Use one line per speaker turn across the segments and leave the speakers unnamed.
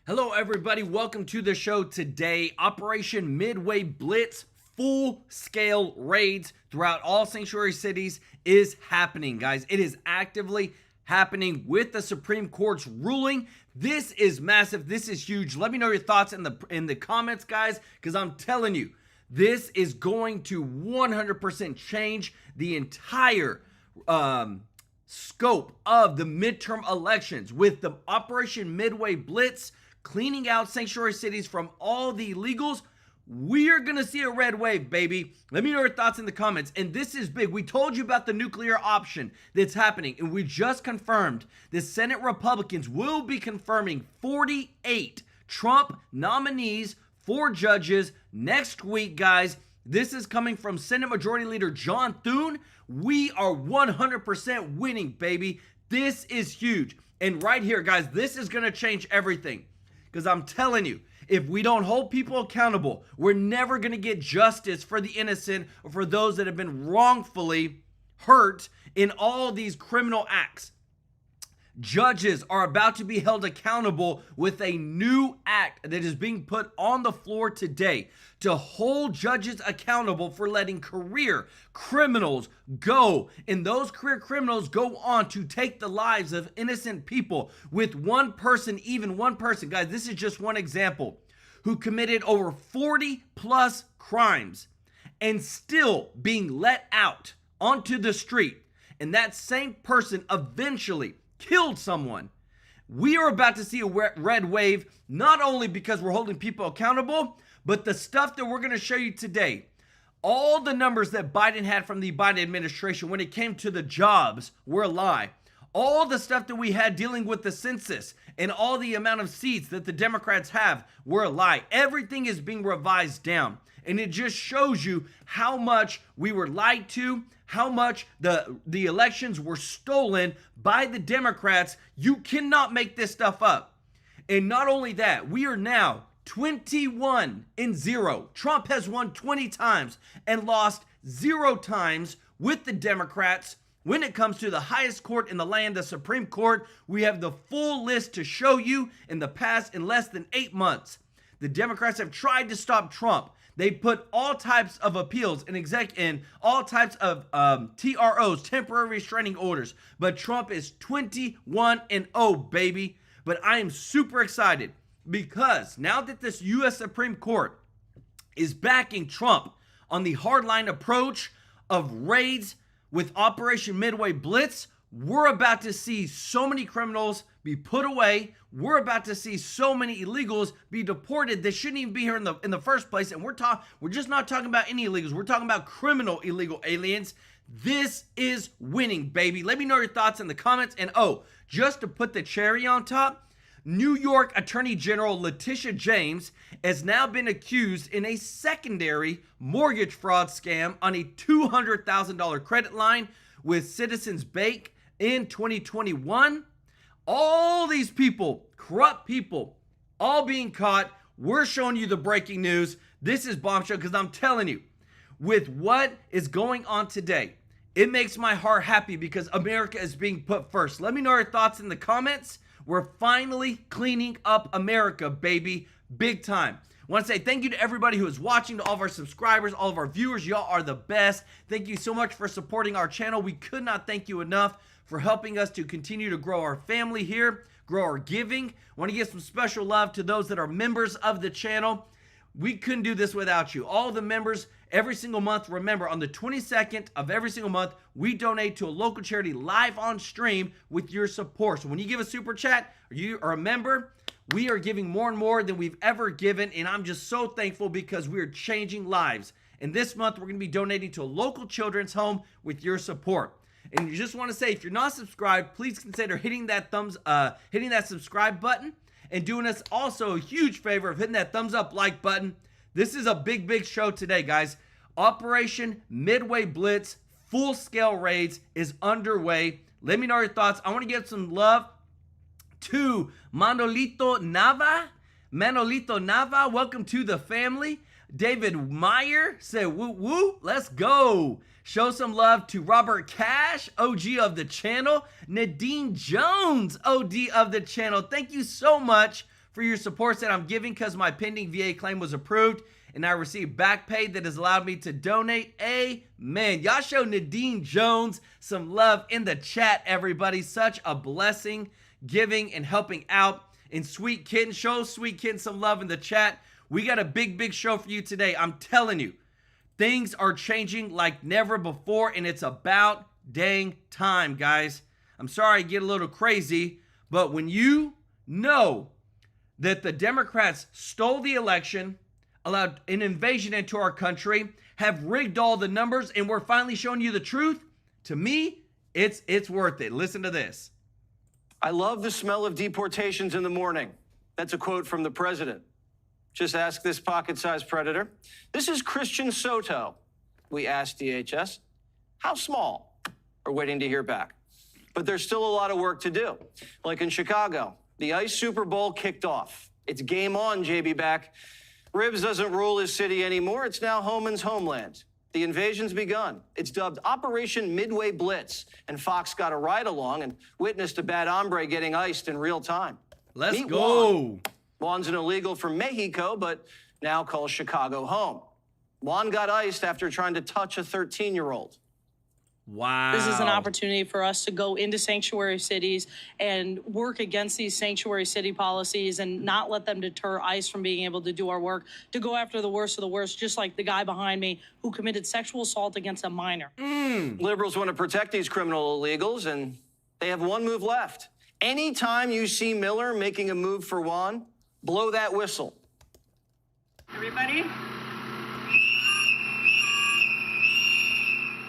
Hello everybody, welcome to the show today. Operation Midway Blitz full-scale raids throughout all sanctuary cities is happening, guys. It is actively happening with the Supreme Court's ruling. This is massive. This is huge. Let me know your thoughts in the comments, guys, because I'm telling you, this is going to 100% change the entire scope of the midterm elections with the Operation Midway Blitz cleaning out sanctuary cities from all the illegals. We are going to see a red wave, baby. Let me know your thoughts in the comments. And this is big. We told you about the nuclear option that's happening, and we just confirmed the Senate Republicans will be confirming 48 Trump nominees for judges next week, guys. This is coming from Senate Majority Leader John Thune. We are 100% winning, baby. This is huge. And right here, guys, this is going to change everything. Because I'm telling you, if we don't hold people accountable, we're never going to get justice for the innocent or for those that have been wrongfully hurt in all these criminal acts. Judges are about to be held accountable with a new act that is being put on the floor today to hold judges accountable for letting career criminals go. And those career criminals go on to take the lives of innocent people with one person, even one person. Guys, this is just one example, who committed over 40 plus crimes and still being let out onto the street. And that same person eventually killed someone. We are about to see a red wave, not only because we're holding people accountable, but the stuff that we're going to show you today. All the numbers that Biden had from the Biden administration when it came to the jobs were a lie. All the stuff that we had dealing with the census and all the amount of seats that the Democrats have were a lie. Everything is being revised down. And it just shows you how much we were lied to, how much the elections were stolen by the Democrats. You cannot make this stuff up. And not only that, we are now 21-0. Trump has won 20 times and lost 0 times with the Democrats. When it comes to the highest court in the land, the Supreme Court, we have the full list to show you in the past in less than 8 months. The Democrats have tried to stop Trump. They put all types of appeals and all types of TROs, temporary restraining orders. But Trump is 21-0, baby. But I am super excited because now that this U.S. Supreme Court is backing Trump on the hardline approach of raids with Operation Midway Blitz, we're about to see so many criminals be put away. We're about to see so many illegals be deported that shouldn't even be here in the first place. And we're just not talking about any illegals. We're talking about criminal illegal aliens. This is winning, baby. Let me know your thoughts in the comments. And just to put the cherry on top, New York Attorney General Letitia James has now been accused in a secondary mortgage fraud scam on a $200,000 credit line with Citizens Bank in 2021. All these people, corrupt people, all being caught. We're showing you the breaking news. This is bombshell because I'm telling you, with what is going on today, it makes my heart happy because America is being put first. Let me know your thoughts in the comments. We're finally cleaning up America, baby, big time. I want to say thank you to everybody who is watching, to all of our subscribers, all of our viewers. Y'all are the best. Thank you so much for supporting our channel. We could not thank you enough for helping us to continue to grow our family here, grow our giving. I want to give some special love to those that are members of the channel. We couldn't do this without you. All the members, every single month, remember, on the 22nd of every single month, we donate to a local charity live on stream with your support. So when you give a super chat or you are a member, we are giving more and more than we've ever given, and I'm just so thankful because we are changing lives. And this month, we're going to be donating to a local children's home with your support. And you just want to say, if you're not subscribed, please consider hitting that subscribe button and doing us also a huge favor of hitting that thumbs up like button. This is a big show today, guys. Operation Midway Blitz full-scale raids is underway. Let me know your thoughts. I want to give some love to Manolito Nava. Welcome to the family. David Meyer said, woo woo, let's go. Show some love to Robert Cash, OG of the channel. Nadine Jones, OD of the channel. Thank you so much for your supports that I'm giving because my pending VA claim was approved and I received back pay that has allowed me to donate. Amen. Y'all show Nadine Jones some love in the chat, everybody. Such a blessing giving and helping out. And Sweet Kitten, show Sweet Kitten some love in the chat. We got a big show for you today. I'm telling you, things are changing like never before, and it's about dang time, guys. I'm sorry I get a little crazy, but when you know that the Democrats stole the election, allowed an invasion into our country, have rigged all the numbers, and we're finally showing you the truth, to me, it's worth it. Listen to this.
I love the smell of deportations in the morning. That's a quote from the president. Just ask this pocket-sized predator. This is Christian Soto. We asked DHS, how small? We're waiting to hear back. But there's still a lot of work to do. Like in Chicago, the ICE Super Bowl kicked off. It's game on, JB back. Ribs doesn't rule his city anymore. It's now Homan's homeland. The invasion's begun. It's dubbed Operation Midway Blitz, and Fox got a ride along and witnessed a bad hombre getting iced in real time.
Let's go.
Juan's an illegal from Mexico, but now calls Chicago home. Juan got iced after trying to touch a 13-year-old.
Wow.
This is an opportunity for us to go into sanctuary cities and work against these sanctuary city policies and not let them deter ICE from being able to do our work, to go after the worst of the worst, just like the guy behind me who committed sexual assault against a minor.
Liberals want to protect these criminal illegals, and they have one move left. Anytime you see Miller making a move for Juan, blow that whistle.
Everybody?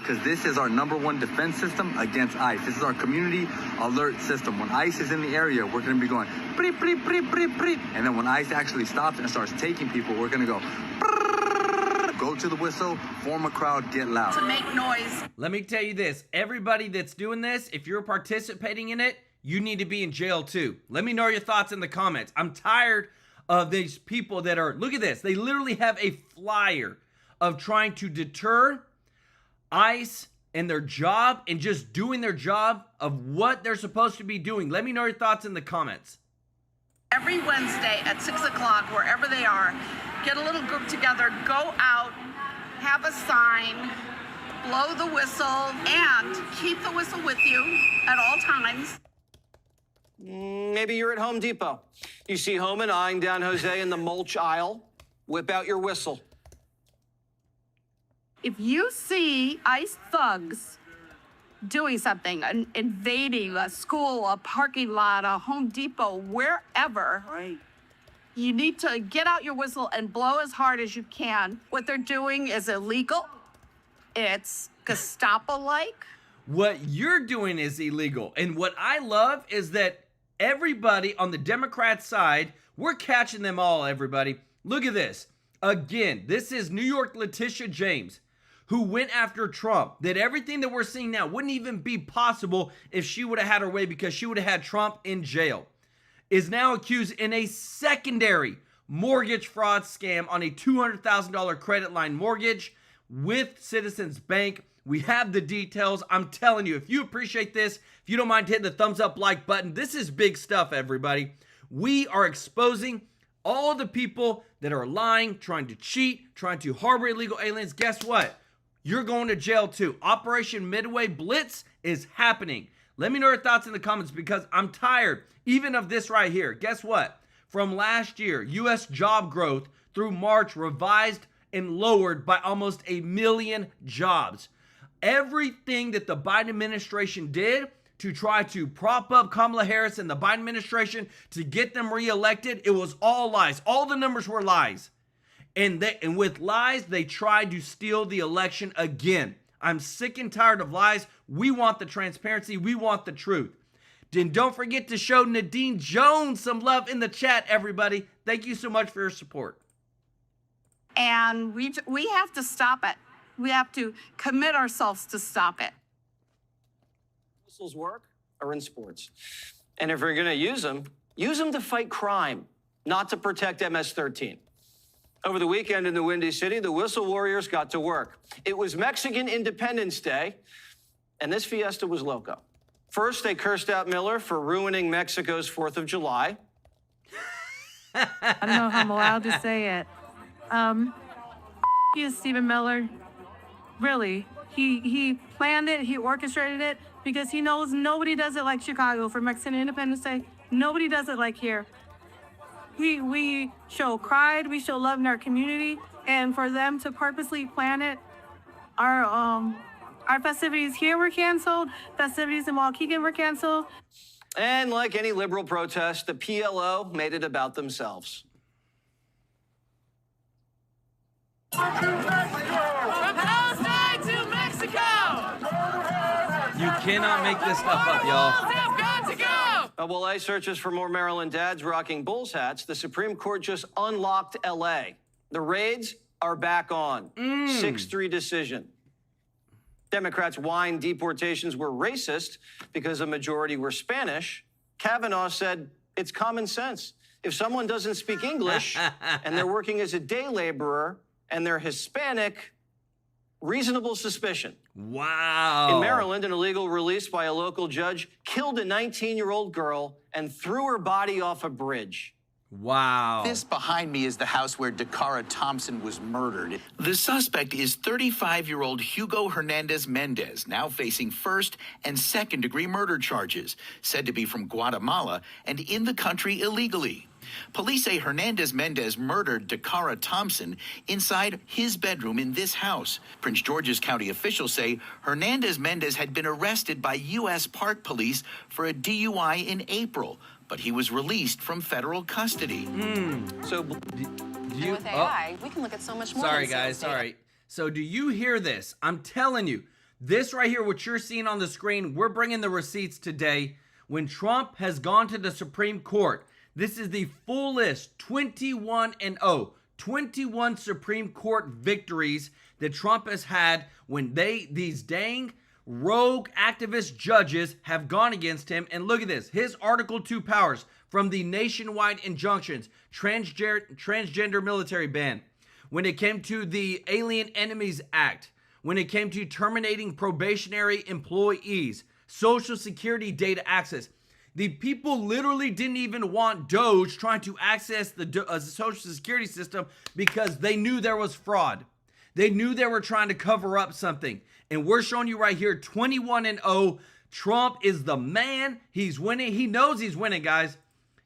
Because this is our #1 defense system against ICE. This is our community alert system. When ICE is in the area, we're going to be going, "Preet, preet, preet, preet, preet." And then when ICE actually stops and starts taking people, we're going to go, "Brrr." Go to the whistle, form a crowd, get loud.
To make noise.
Let me tell you this. Everybody that's doing this, if you're participating in it, you need to be in jail too. Let me know your thoughts in the comments. I'm tired of these people that are, look at this. They literally have a flyer of trying to deter ICE and their job and just doing their job of what they're supposed to be doing. Let me know your thoughts in the comments.
Every Wednesday at 6 o'clock, wherever they are, get a little group together, go out, have a sign, blow the whistle, and keep the whistle with you at all times.
Maybe you're at Home Depot. You see Homan eyeing down Jose in the mulch aisle. Whip out your whistle.
If you see ICE thugs doing something, invading a school, a parking lot, a Home Depot, wherever, you need to get out your whistle and blow as hard as you can. What they're doing is illegal. It's Gestapo-like.
What you're doing is illegal. And what I love is that everybody on the Democrat side, we're catching them all, everybody. Look at this. Again, this is New York Letitia James, who went after Trump, that everything that we're seeing now wouldn't even be possible if she would have had her way because she would have had Trump in jail, is now accused in a secondary mortgage fraud scam on a $200,000 credit line mortgage with Citizens Bank. We have the details. I'm telling you, if you appreciate this, if you don't mind hitting the thumbs up like button, this is big stuff, everybody. We are exposing all the people that are lying, trying to cheat, trying to harbor illegal aliens. Guess what? You're going to jail too. Operation Midway Blitz is happening. Let me know your thoughts in the comments because I'm tired even of this right here. Guess what? From last year, U.S. job growth through March revised and lowered by almost 1 million jobs. Everything that the Biden administration did to try to prop up Kamala Harris and the Biden administration to get them reelected, it was all lies. All the numbers were lies. And with lies, they tried to steal the election again. I'm sick and tired of lies. We want the transparency. We want the truth. And don't forget to show Nadine Jones some love in the chat, everybody. Thank you so much for your support.
And we have to stop it. We have to commit ourselves to stop it.
Whistles work are in sports. And if you're going to use them to fight crime, not to protect MS-13. Over the weekend in the Windy City, the Whistle Warriors got to work. It was Mexican Independence Day, and this fiesta was loco. First, they cursed out Miller for ruining Mexico's 4th of July.
I don't know how I'm allowed to say it. He is Stephen Miller. Really, he planned it, he orchestrated it, because he knows nobody does it like Chicago for Mexican Independence Day. Nobody does it like here. We show pride, we show love in our community, and for them to purposely plan it, our festivities here were canceled, festivities in Waukegan were canceled.
And like any liberal protest, the PLO made it about themselves.
From Palestine to Mexico!
You cannot make this stuff up, y'all.
Have got to go!
While ICE searches for more Maryland dads rocking Bulls hats, the Supreme Court just unlocked L.A. The raids are back on. 6-3 decision. Democrats whined deportations were racist because a majority were Spanish. Kavanaugh said it's common sense. If someone doesn't speak English and they're working as a day laborer and they're Hispanic, reasonable suspicion.
Wow.
In Maryland, an illegal release by a local judge killed a 19-year-old girl and threw her body off a bridge.
Wow.
This behind me is the house where Dakara Thompson was murdered.
The suspect is 35-year-old Hugo Hernandez Mendez, now facing first and second-degree murder charges, said to be from Guatemala and in the country illegally. Police say Hernandez Mendez murdered Dakara Thompson inside his bedroom in this house. Prince George's County officials say Hernandez Mendez had been arrested by U.S. Park Police for a DUI in April, but he was released from federal custody.
So,
And with AI, we can look at so much more.
Sorry,
than
guys.
sales data.
Sorry. So do you hear this? I'm telling you, this right here, what you're seeing on the screen, we're bringing the receipts today. When Trump has gone to the Supreme Court, this is the full list, 21-0, 21 Supreme Court victories that Trump has had when these dang rogue activist judges have gone against him. And look at this, his Article 2 powers from the nationwide injunctions, transgender military ban, when it came to the Alien Enemies Act, when it came to terminating probationary employees, Social Security data access. The people literally didn't even want Doge trying to access the Social Security system because they knew there was fraud. They knew they were trying to cover up something. And we're showing you right here, 21-0. Trump is the man. He's winning. He knows he's winning, guys.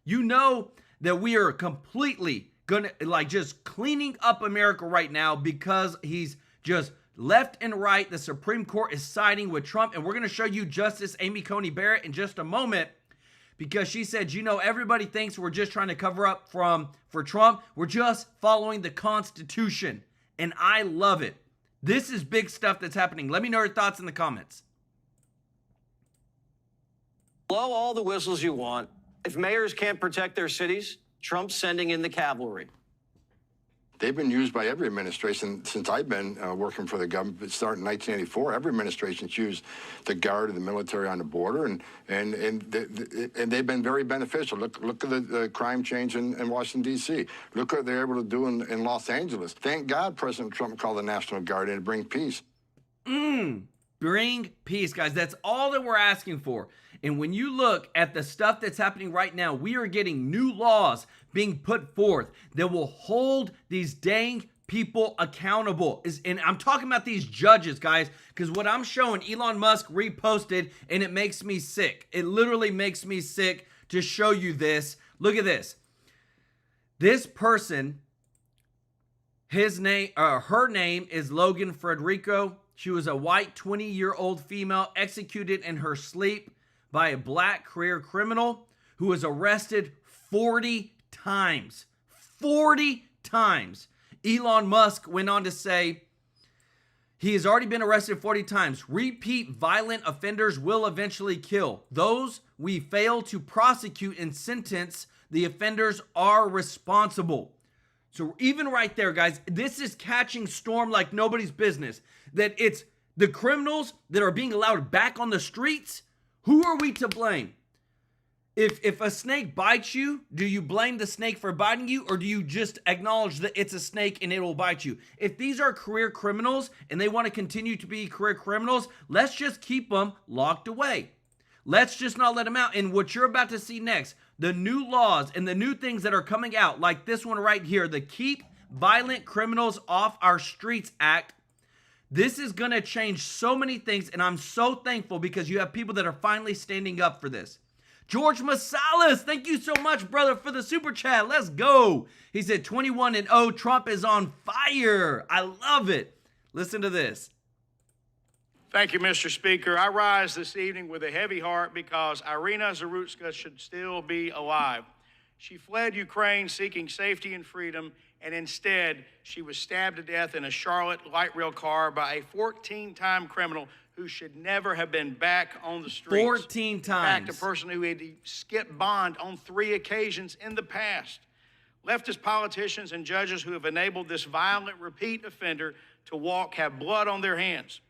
You know that we are completely gonna just cleaning up America right now because he's just left and right. The Supreme Court is siding with Trump. And we're going to show you Justice Amy Coney Barrett in just a moment, because she said, everybody thinks we're just trying to cover up for Trump. We're just following the Constitution. And I love it. This is big stuff that's happening. Let me know your thoughts in the comments.
blow all the whistles you want. If mayors can't protect their cities, Trump's sending in the cavalry.
They've been used by every administration since I've been working for the government. It started in 1984. Every administration's used the Guard and the military on the border, and they've been very beneficial. Look at the crime change in Washington, D.C. Look what they're able to do in Los Angeles. Thank God President Trump called the National Guard in to bring peace.
Bring peace, guys. That's all that we're asking for. And when you look at the stuff that's happening right now, we are getting new laws being put forth that will hold these dang people accountable. And I'm talking about these judges, guys, because what I'm showing, Elon Musk reposted, and it makes me sick. It literally makes me sick to show you this. Look at this. This person, her name is Logan Frederico. She was a white 20-year-old female executed in her sleep by a black career criminal who was arrested 40 times. 40 times. Elon Musk went on to say, he has already been arrested 40 times. Repeat violent offenders will eventually kill. Those we fail to prosecute and sentence, the offenders are responsible. So even right there, guys, this is catching storm like nobody's business. That it's the criminals that are being allowed back on the streets. Who are we to blame? If a snake bites you, do you blame the snake for biting you, or do you just acknowledge that it's a snake and it will bite you? If these are career criminals and they want to continue to be career criminals, let's just keep them locked away. Let's just not let them out. And what you're about to see next, the new laws and the new things that are coming out, like this one right here, the Keep Violent Criminals Off Our Streets Act. This is going to change so many things, and I'm so thankful because you have people that are finally standing up for this. George Masalas, thank you so much, brother, for the super chat. Let's go. He said 21-0, Trump is on fire. I love it. Listen to this.
Thank you, Mr. Speaker. I rise this evening with a heavy heart because Irina Zarutska should still be alive. She fled Ukraine seeking safety and freedom, and instead she was stabbed to death in a Charlotte light rail car by a 14-time criminal who should never have been back on the streets.
14 times.
In fact, a person who had skipped bond on 3 occasions in the past. Leftist politicians and judges who have enabled this violent repeat offender to walk have blood on their hands.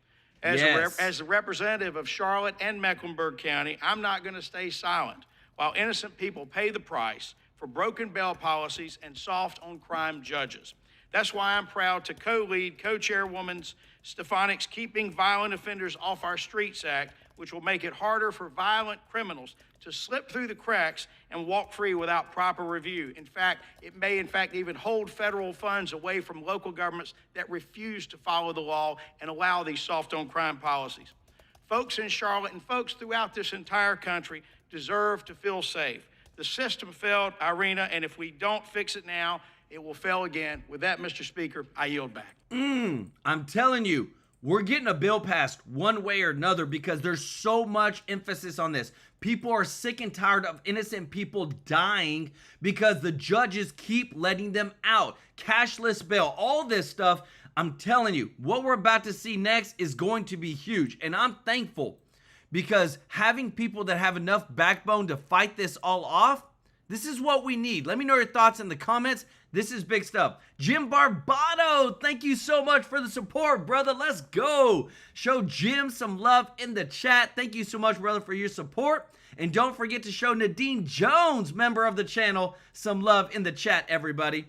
As a representative of Charlotte and Mecklenburg County, I'm not going to stay silent while innocent people pay the price for broken bail policies and soft on crime judges. That's why I'm proud to co-lead co-chairwoman Stefanik's Keeping Violent Offenders Off Our Streets Act, which will make it harder for violent criminals to slip through the cracks and walk free without proper review. In fact, it may even hold federal funds away from local governments that refuse to follow the law and allow these soft on crime policies. Folks in Charlotte and folks throughout this entire country deserve to feel safe. The system failed Irina, and if we don't fix it now, it will fail again. With that, Mr. Speaker, I yield back.
I'm telling you, we're getting a bill passed one way or another because there's so much emphasis on this. People are sick and tired of innocent people dying because the judges keep letting them out. Cashless bail, all this stuff. I'm telling you, what we're about to see next is going to be huge. And I'm thankful because having people that have enough backbone to fight this all off, this is what we need. Let me know your thoughts in the comments. This is big stuff. Jim Barbato, thank you so much for the support, brother. Let's go. Show Jim some love in the chat. Thank you so much, brother, for your support. And don't forget to show Nadine Jones, member of the channel, some love in the chat, everybody.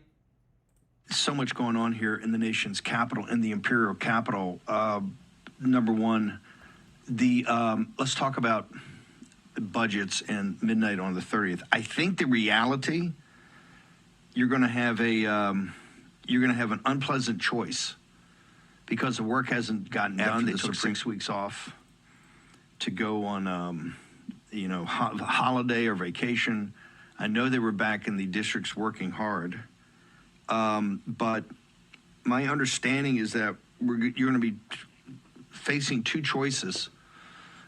So much going on here in the nation's capital, in the imperial capital. Number one, let's talk about budgets and midnight on the 30th. I think the reality, you're going to have an unpleasant choice because the work hasn't gotten done. They took 6 weeks off to go on, holiday or vacation. I know they were back in the districts working hard, but my understanding is that you're going to be facing 2 choices.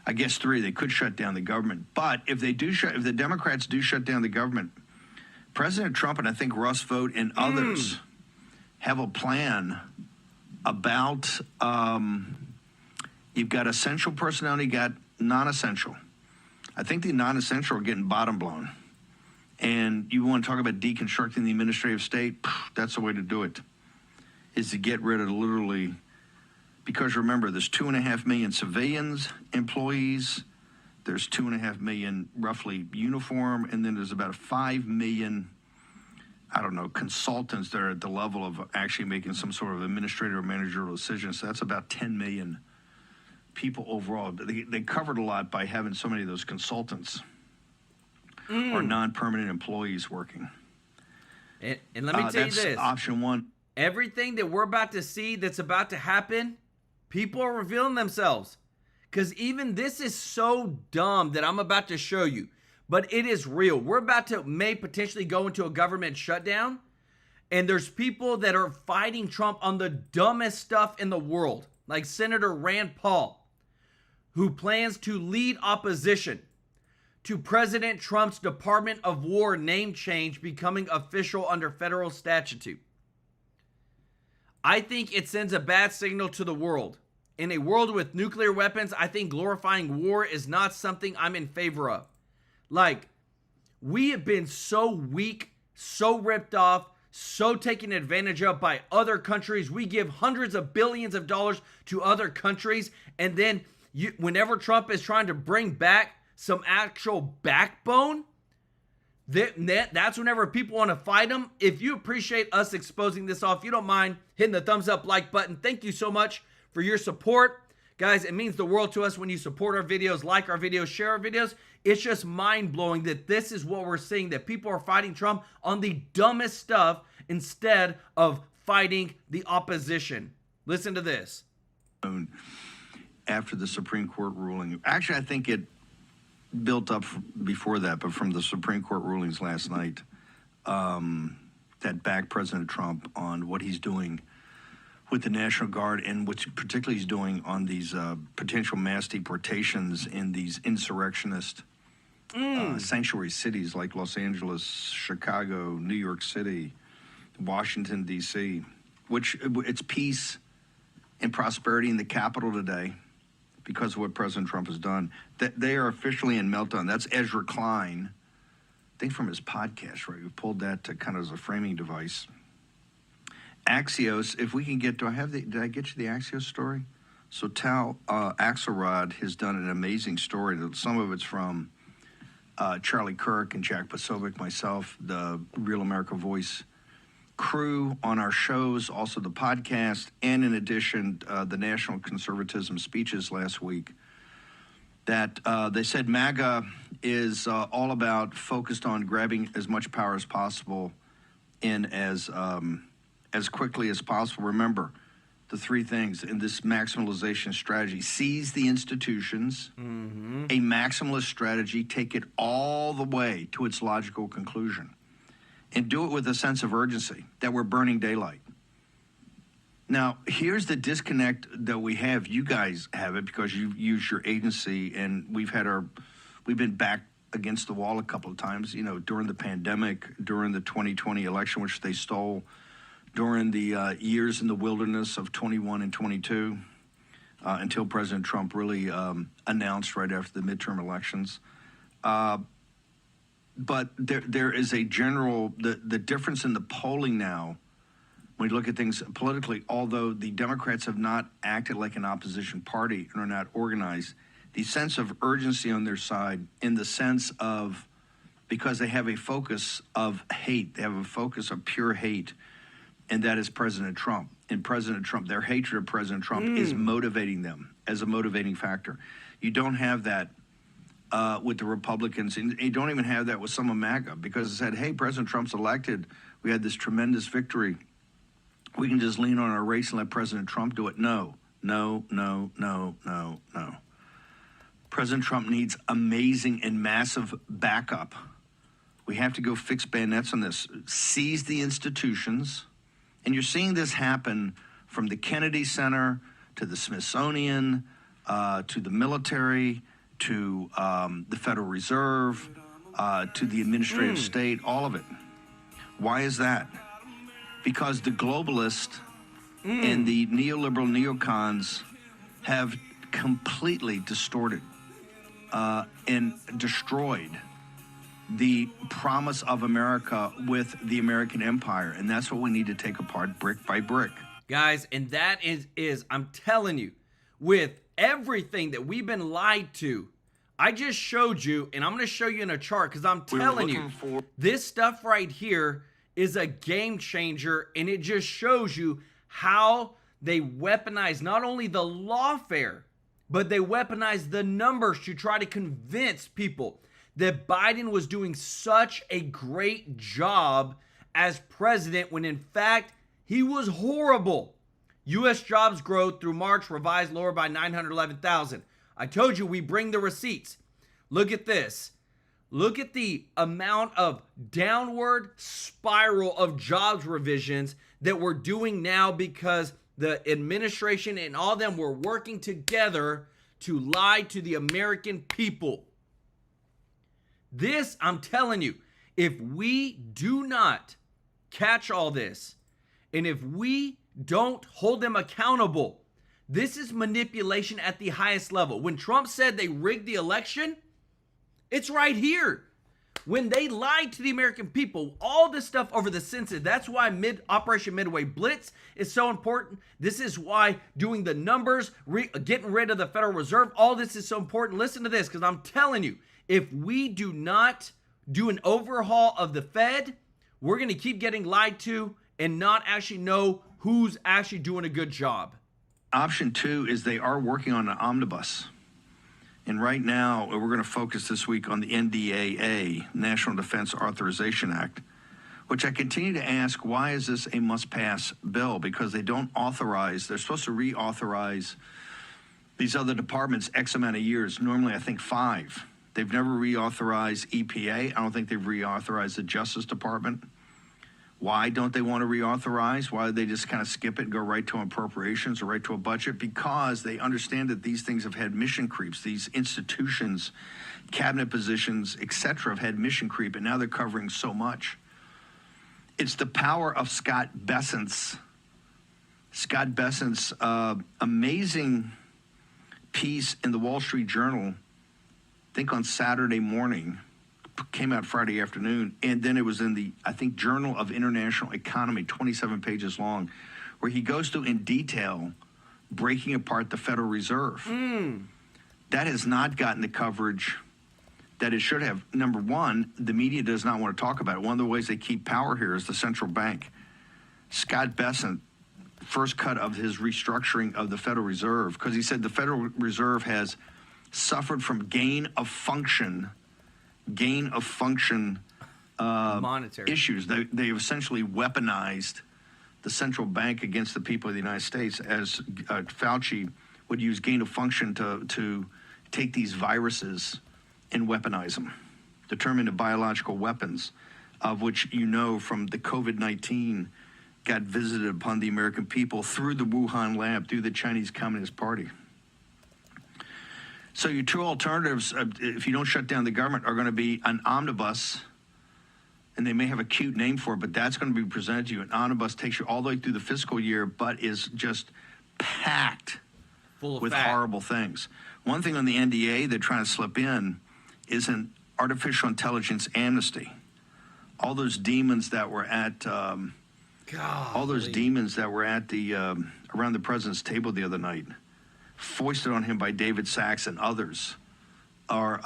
I guess 3. They could shut down the government, but if the Democrats do shut down the government, President Trump and I think Russ Vought and others have a plan about. You've got essential personnel, you got non-essential. I think the non-essential are getting bottom blown, and you want to talk about deconstructing the administrative state? That's the way to do it. Is to get rid of literally. Because remember, there's 2.5 million civilians employees, there's 2.5 million roughly uniform, and then there's about 5 million, consultants that are at the level of actually making some sort of administrative or managerial decisions. So that's about 10 million people overall. They covered a lot by having so many of those consultants or non-permanent employees working.
And let me tell you this.
That's option 1.
Everything that we're about to see that's about to happen, people are revealing themselves. Because even this is so dumb that I'm about to show you. But it is real. We're about to may potentially go into a government shutdown. And there's people that are fighting Trump on the dumbest stuff in the world. Like Senator Rand Paul, who plans to lead opposition to President Trump's Department of War name change becoming official under federal statute. I think it sends a bad signal to the world. In a world with nuclear weapons, I think glorifying war is not something I'm in favor of. Like, we have been so weak, so ripped off, so taken advantage of by other countries. We give hundreds of billions of dollars to other countries, and then whenever Trump is trying to bring back some actual backbone, that's whenever people want to fight him. If you appreciate us exposing this off, if you don't mind hitting the thumbs up like button, thank you so much for your support. Guys, it means the world to us when you support our videos, like our videos, share our videos. It's just mind-blowing that this is what we're seeing, that people are fighting Trump on the dumbest stuff instead of fighting the opposition. Listen to this.
After the Supreme Court ruling, actually, I think it built up before that, but from the Supreme Court rulings last night, that backed President Trump on what he's doing with the National Guard and what particularly he's doing on these potential mass deportations in these insurrectionist sanctuary cities like Los Angeles, Chicago, New York City, Washington, D.C., which it's peace and prosperity in the capital today because of what President Trump has done. That they are officially in meltdown. That's Ezra Klein, I think from his podcast, right? We pulled that to kind of as a framing device. Axios, if we can get, did I get you the Axios story? So Tal Axelrod has done an amazing story. Some of it's from Charlie Kirk and Jack Posobiec, myself, the Real America Voice crew on our shows, also the podcast, and in addition, the National Conservatism speeches last week, that they said MAGA is all about focused on grabbing as much power as possible in as quickly as possible. Remember, the three things in this maximalization strategy: seize the institutions, a maximalist strategy, take it all the way to its logical conclusion, and do it with a sense of urgency that we're burning daylight. Now, here's the disconnect that we have. You guys have it because you use your agency, and we've been back against the wall a couple of times, during the pandemic, during the 2020 election, which they stole, during the years in the wilderness of 21 and 22, until President Trump really announced right after the midterm elections. But there is a general, the difference in the polling now, when you look at things politically, although the Democrats have not acted like an opposition party and are not organized, the sense of urgency on their side, in the sense of, because they have a focus of hate, they have a focus of pure hate, and that is President Trump. And President Trump, their hatred of President Trump is motivating them as a motivating factor. You don't have that with the Republicans, and you don't even have that with some of MAGA, because it said, hey, President Trump's elected. We had this tremendous victory. We can just lean on our race and let President Trump do it. No. President Trump needs amazing and massive backup. We have to go fix bayonets on this. Seize the institutions. And you're seeing this happen from the Kennedy Center to the Smithsonian, to the military, to the Federal Reserve, to the administrative state, all of it. Why is that? Because the globalists and the neoliberal neocons have completely distorted and destroyed the promise of America with the American empire. And that's what we need to take apart brick by brick.
Guys, and that is I'm telling you, with everything that we've been lied to, I just showed you, and I'm going to show you in a chart, because I'm telling you, this stuff right here is a game changer, and it just shows you how they weaponize not only the lawfare, but they weaponize the numbers to try to convince people that Biden was doing such a great job as president, when in fact he was horrible. U.S. jobs growth through March revised lower by 911,000. I told you we bring the receipts. Look at this. Look at the amount of downward spiral of jobs revisions that we're doing now, because the administration and all of them were working together to lie to the American people. This, I'm telling you, if we do not catch all this, and if we don't hold them accountable, this is manipulation at the highest level. When Trump said they rigged the election, it's right here. When they lied to the American people, all this stuff over the census, that's why Operation Midway Blitz is so important. This is why doing the numbers, getting rid of the Federal Reserve, all this is so important. Listen to this, because I'm telling you, if we do not do an overhaul of the Fed, we're going to keep getting lied to and not actually know who's actually doing a good job.
Option 2 is they are working on an omnibus. And right now, we're going to focus this week on the NDAA, National Defense Authorization Act, which I continue to ask, why is this a must-pass bill? Because they don't authorize, they're supposed to reauthorize these other departments X amount of years, normally I think 5. They've never reauthorized EPA. I don't think they've reauthorized the Justice Department. Why don't they want to reauthorize? Why do they just kind of skip it and go right to appropriations or right to a budget? Because they understand that these things have had mission creeps. These institutions, cabinet positions, et cetera, have had mission creep, and now they're covering so much. It's the power of Scott Bessent's amazing piece in the Wall Street Journal, I think on Saturday morning, came out Friday afternoon, and then it was in the, I think, Journal of International Economy, 27 pages long, where he goes through in detail breaking apart the Federal Reserve. That has not gotten the coverage that it should have. Number one, the media does not want to talk about it. One of the ways they keep power here is the central bank. Scott Bessent, first cut of his restructuring of the Federal Reserve, because he said the Federal Reserve has suffered from gain of function
monetary
issues. They've essentially weaponized the central bank against the people of the United States, as Fauci would use gain of function to take these viruses and weaponize them, determine the biological weapons, of which you know from the COVID-19 got visited upon the American people through the Wuhan lab, through the Chinese Communist Party. So your two alternatives, if you don't shut down the government, are going to be an omnibus, and they may have a cute name for it, but that's going to be presented to you. An omnibus takes you all the way through the fiscal year, but is just packed with horrible things. One thing on the NDA they're trying to slip in is an artificial intelligence amnesty. All those demons that were at the around the president's table the other night, foisted on him by David Sachs and others, are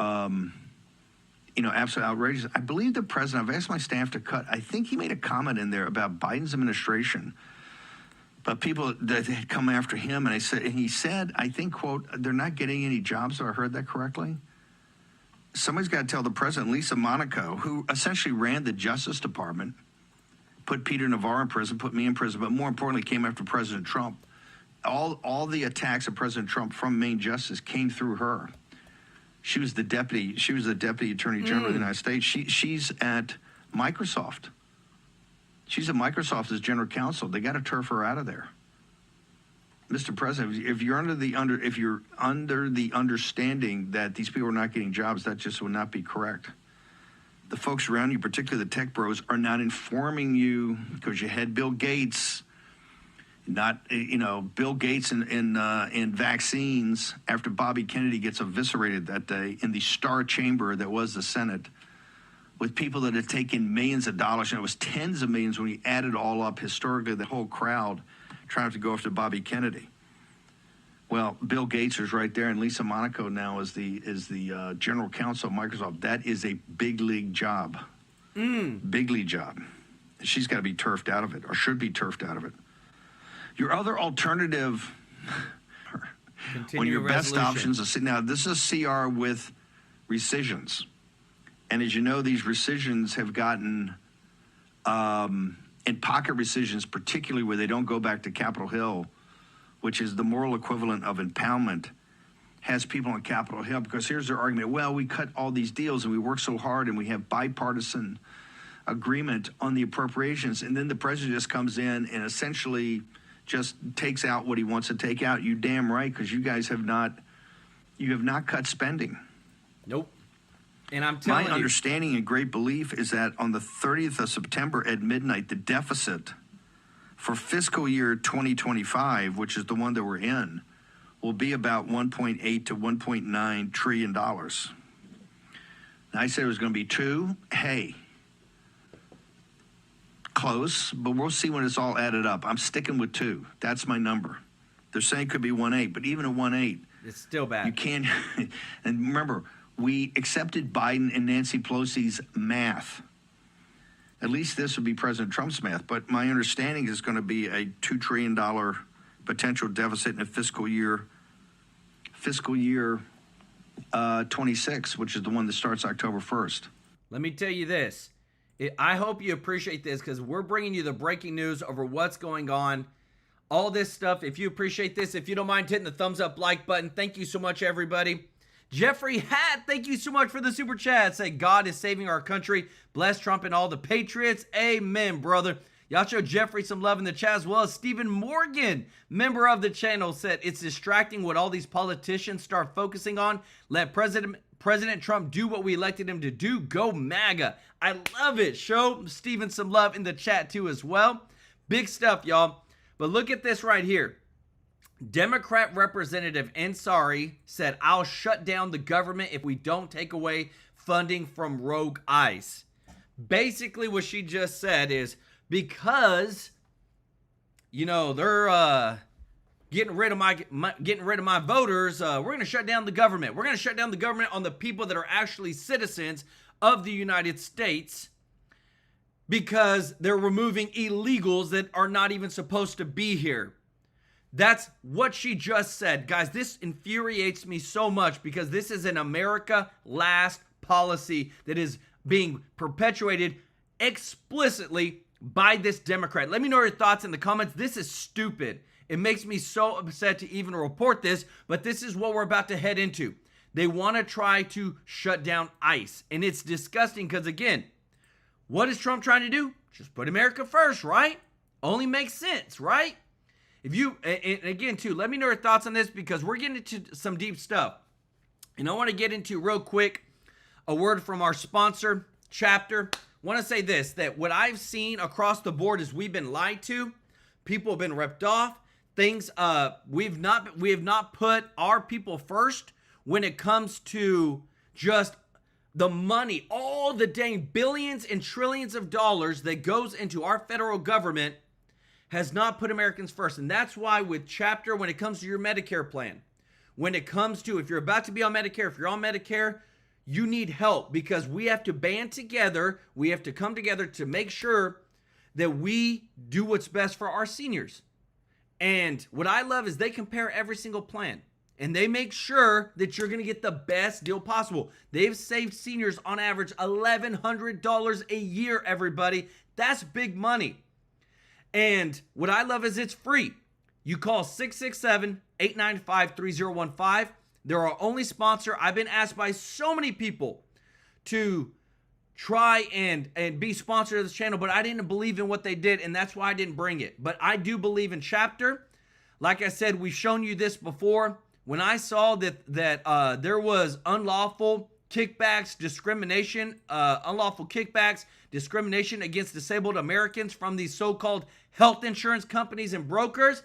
absolutely outrageous. I believe the president, I've asked my staff to cut, I think he made a comment in there about Biden's administration, but people that had come after him, and he said, I think, quote, they're not getting any jobs. Have I heard that correctly? Somebody's got to tell the president, Lisa Monaco, who essentially ran the Justice Department, put Peter Navarro in prison, put me in prison, but more importantly, came after President Trump. All the attacks of President Trump from Main Justice came through her. She was the deputy attorney general of the United States. She's at Microsoft. She's at Microsoft as general counsel. They got to turf her out of there. Mr. President, if you're under the understanding that these people are not getting jobs, that just would not be correct. The folks around you, particularly the tech bros, are not informing you, because you had Bill Gates. Bill Gates in vaccines after Bobby Kennedy gets eviscerated that day in the Star Chamber that was the Senate, with people that had taken millions of dollars, and it was tens of millions when we added all up historically, the whole crowd trying to go after Bobby Kennedy. Well, Bill Gates is right there, and Lisa Monaco now is the general counsel of Microsoft. That is a big league job. Big league job. She's got to be turfed out of it, or should be turfed out of it. Your other alternative, when your best options are, now this is a CR with rescissions. And as you know, these rescissions have gotten, in pocket rescissions, particularly where they don't go back to Capitol Hill, which is the moral equivalent of impoundment, has people on Capitol Hill, because here's their argument. Well, we cut all these deals and we work so hard and we have bipartisan agreement on the appropriations. And then the president just comes in and essentially just takes out what he wants to take out. You damn right, because you guys have not cut spending.
Nope. And I'm telling you,
my understanding and great belief is that on the 30th of September at midnight, the deficit for fiscal year 2025, which is the one that we're in, will be about $1.8 to $1.9 trillion. Now, I said it was going to be 2. Hey, close, but we'll see when it's all added up. I'm sticking with 2. That's my number. They're saying it could be 1.8, but even at 1.8,
it's still bad.
You can't. And remember, we accepted Biden and Nancy Pelosi's math. At least this would be President Trump's math, but my understanding is going to be a $2 trillion potential deficit in the fiscal year 26, which is the one that starts October 1st.
Let me tell you this. I hope you appreciate this because we're bringing you the breaking news over what's going on. All this stuff. If you appreciate this, if you don't mind hitting the thumbs up like button, thank you so much, everybody. Jeffrey Hatt, thank you so much for the super chat. Say, God is saving our country. Bless Trump and all the patriots. Amen, brother. Y'all show Jeffrey some love in the chat, as well as Stephen Morgan, member of the channel, said, it's distracting what all these politicians start focusing on. Let President Trump do what we elected him to do. Go MAGA. I love it. Show Stephen some love in the chat too as well. Big stuff, y'all. But look at this right here. Democrat Representative Ansari said, I'll shut down the government if we don't take away funding from rogue ICE. Basically what she just said is, because, you know, they're getting rid of my voters, we're going to shut down the government. We're going to shut down the government on the people that are actually citizens of the United States because they're removing illegals that are not even supposed to be here. That's what she just said. Guys, this infuriates me so much because this is an America Last policy that is being perpetuated explicitly by this Democrat. Let me know your thoughts in the comments. This is stupid. It makes me so upset to even report this, but this is what we're about to head into. They want to try to shut down ICE, and it's disgusting because, again, what is Trump trying to do? Just put America first, right? Only makes sense, right? If you, and again, too, let me know your thoughts on this because we're getting into some deep stuff. And I want to get into real quick a word from our sponsor, Chapter. I want to say this, that what I've seen across the board is we've been lied to. People have been ripped off. Things, we have not put our people first when it comes to just the money, all the dang billions and trillions of dollars that goes into our federal government has not put Americans first. And that's why with Chapter, when it comes to your Medicare plan, when it comes to if you're about to be on Medicare, if you're on Medicare, you need help because we have to band together. We have to come together to make sure that we do what's best for our seniors. And what I love is they compare every single plan and they make sure that you're going to get the best deal possible. They've saved seniors on average $1,100 a year, everybody. That's big money. And what I love is it's free. You call 667-895-3015. They're our only sponsor. I've been asked by so many people to try and be sponsored of this channel, but I didn't believe in what they did, and that's why I didn't bring it. But I do believe in Chapter. Like I said, we've shown you this before. When I saw that there was unlawful kickbacks, discrimination against disabled Americans from these so-called health insurance companies and brokers,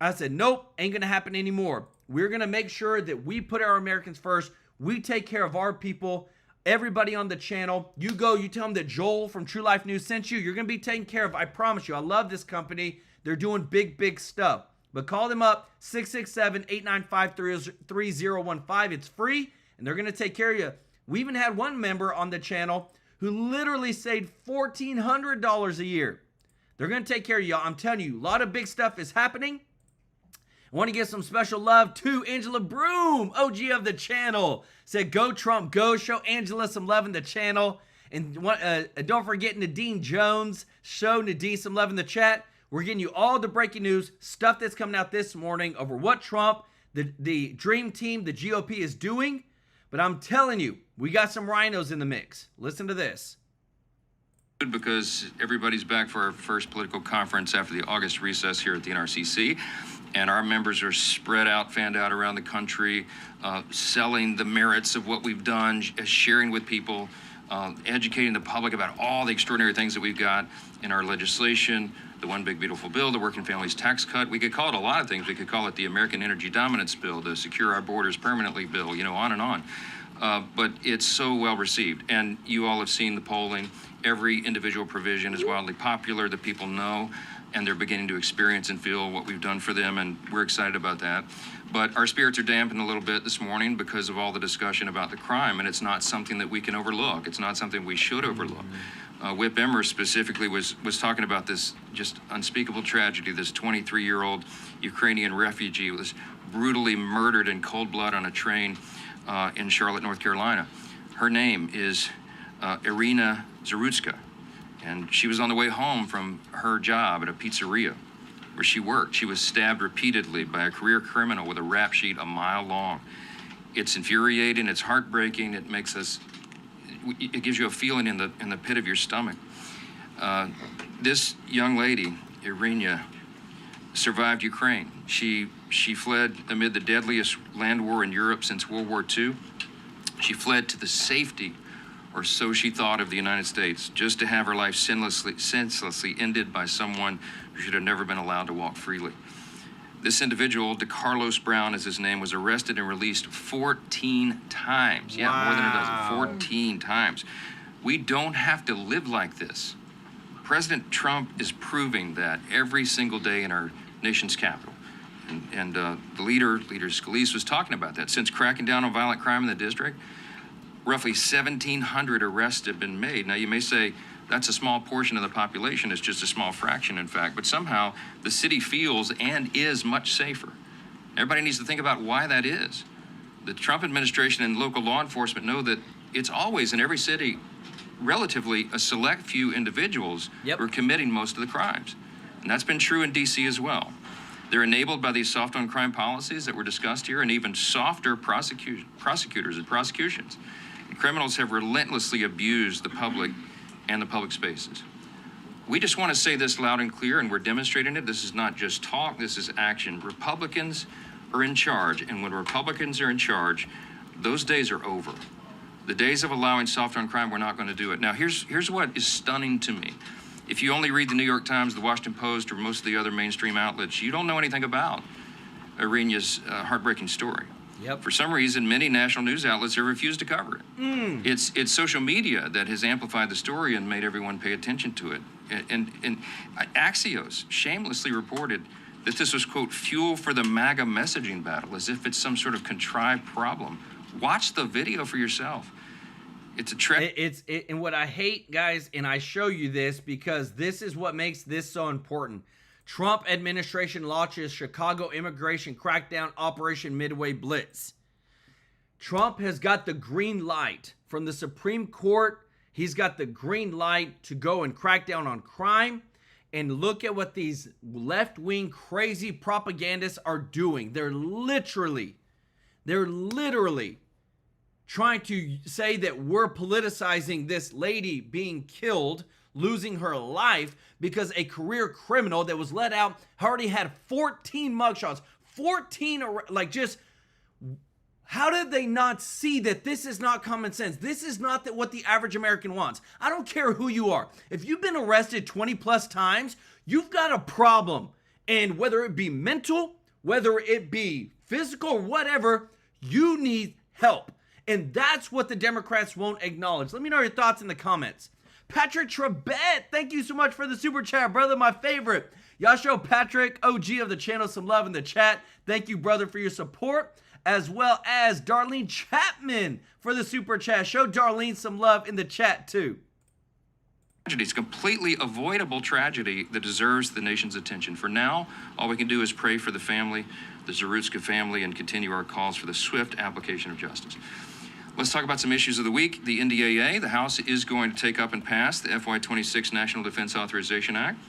I said, nope, ain't gonna happen anymore. We're gonna make sure that we put our Americans first. We take care of our people. Everybody on the channel, you go, you tell them that Joel from TrueLife News sent you. You're gonna be taken care of. I promise you. I love this company. They're doing big, big stuff. But call them up, 667-895-3015. It's free, and they're gonna take care of you. We even had one member on the channel who literally saved $1,400 a year. They're gonna take care of y'all. I'm telling you, a lot of big stuff is happening. I want to give some special love to Angela Broom, OG of the channel. Said, go Trump, go. Show Angela some love in the channel. And don't forget Nadine Jones. Show Nadine some love in the chat. We're getting you all the breaking news, stuff that's coming out this morning over what Trump, the Dream Team, the GOP is doing. But I'm telling you, we got some rhinos in the mix. Listen to this.
Because everybody's back for our first political conference after the August recess here at the NRCC. And our members are spread out, fanned out around the country, selling the merits of what we've done, sharing with people, educating the public about all the extraordinary things that we've got in our legislation, the One Big Beautiful Bill, the Working Families Tax Cut. We could call it a lot of things. We could call it the American Energy Dominance Bill, the Secure Our Borders Permanently Bill, you know, on and on. But it's so well received. And you all have seen the polling. Every individual provision is wildly popular that people know, and they're beginning to experience and feel what we've done for them, and we're excited about that. But our spirits are dampened a little bit this morning because of all the discussion about the crime, and it's not something that we can overlook. It's not something we should overlook. Whip Emmer specifically was talking about this just unspeakable tragedy. This 23-year-old Ukrainian refugee was brutally murdered in cold blood on a train in Charlotte, North Carolina. Her name is Irina Zarutska, and she was on the way home from her job at a pizzeria where she worked. She was stabbed repeatedly by a career criminal with a rap sheet a mile long. It's infuriating, it's heartbreaking, it gives you a feeling in the pit of your stomach. This young lady, Irina, survived Ukraine. She fled amid the deadliest land war in Europe since World War II. She fled to the safety, or so she thought, of the United States, just to have her life senselessly ended by someone who should have never been allowed to walk freely. This individual, DeCarlos Brown is his name, was arrested and released 14 times. Yeah, more than a dozen, 14 times. We don't have to live like this. President Trump is proving that every single day in our nation's capital. And the leader Scalise, was talking about that. Since cracking down on violent crime in the district, roughly 1,700 arrests have been made. Now, you may say, that's a small portion of the population. It's just a small fraction, in fact. But somehow the city feels and is much safer. Everybody needs to think about why that is. The Trump administration and local law enforcement know that it's always in every city relatively a select few individuals who are committing most of the crimes. And that's been true in D.C. as well. They're enabled by these soft on crime policies that were discussed here, and even softer prosecutors and prosecutions. And criminals have relentlessly abused the public and the public spaces. We just want to say this loud and clear, and we're demonstrating it. This is not just talk, this is action. Republicans are in charge, and when Republicans are in charge, those days are over. The days of allowing soft on crime, we're not going to do it. Now, here's what is stunning to me. If you only read the New York Times, the Washington Post, or most of the other mainstream outlets, you don't know anything about Irina's heartbreaking story. For some reason, many national news outlets have refused to cover it. It's social media that has amplified the story and made everyone pay attention to it. And Axios shamelessly reported that this was, quote, fuel for the MAGA messaging battle, as if it's some sort of contrived problem. Watch the video for yourself. It's a trend.
And what I hate, guys, and I show you this because this is what makes this so important. Trump administration launches Chicago immigration crackdown Operation Midway Blitz. Trump has got the green light from the Supreme Court. He's got the green light to go and crack down on crime. And look at what these left-wing crazy propagandists are doing. They're literally trying to say that we're politicizing this lady being killed, losing her life because a career criminal that was let out already had 14 mugshots. 14, like, just, how did they not see that this is not common sense? This is not what the average American wants. I don't care who you are. If you've been arrested 20 plus times, you've got a problem. And whether it be mental, whether it be physical, whatever, you need help. And that's what the Democrats won't acknowledge. Let me know your thoughts in the comments. Patrick Trebet, thank you so much for the super chat, brother, my favorite. Y'all show Patrick, OG of the channel, some love in the chat. Thank you, brother, for your support. As well as Darlene Chapman for the super chat. Show Darlene some love in the chat, too.
It's a completely avoidable tragedy that deserves the nation's attention. For now, all we can do is pray for the family, the Zarutska family, and continue our calls for the swift application of justice. Let's talk about some issues of the week. The NDAA, the House is going to take up and pass the FY26 National Defense Authorization Act.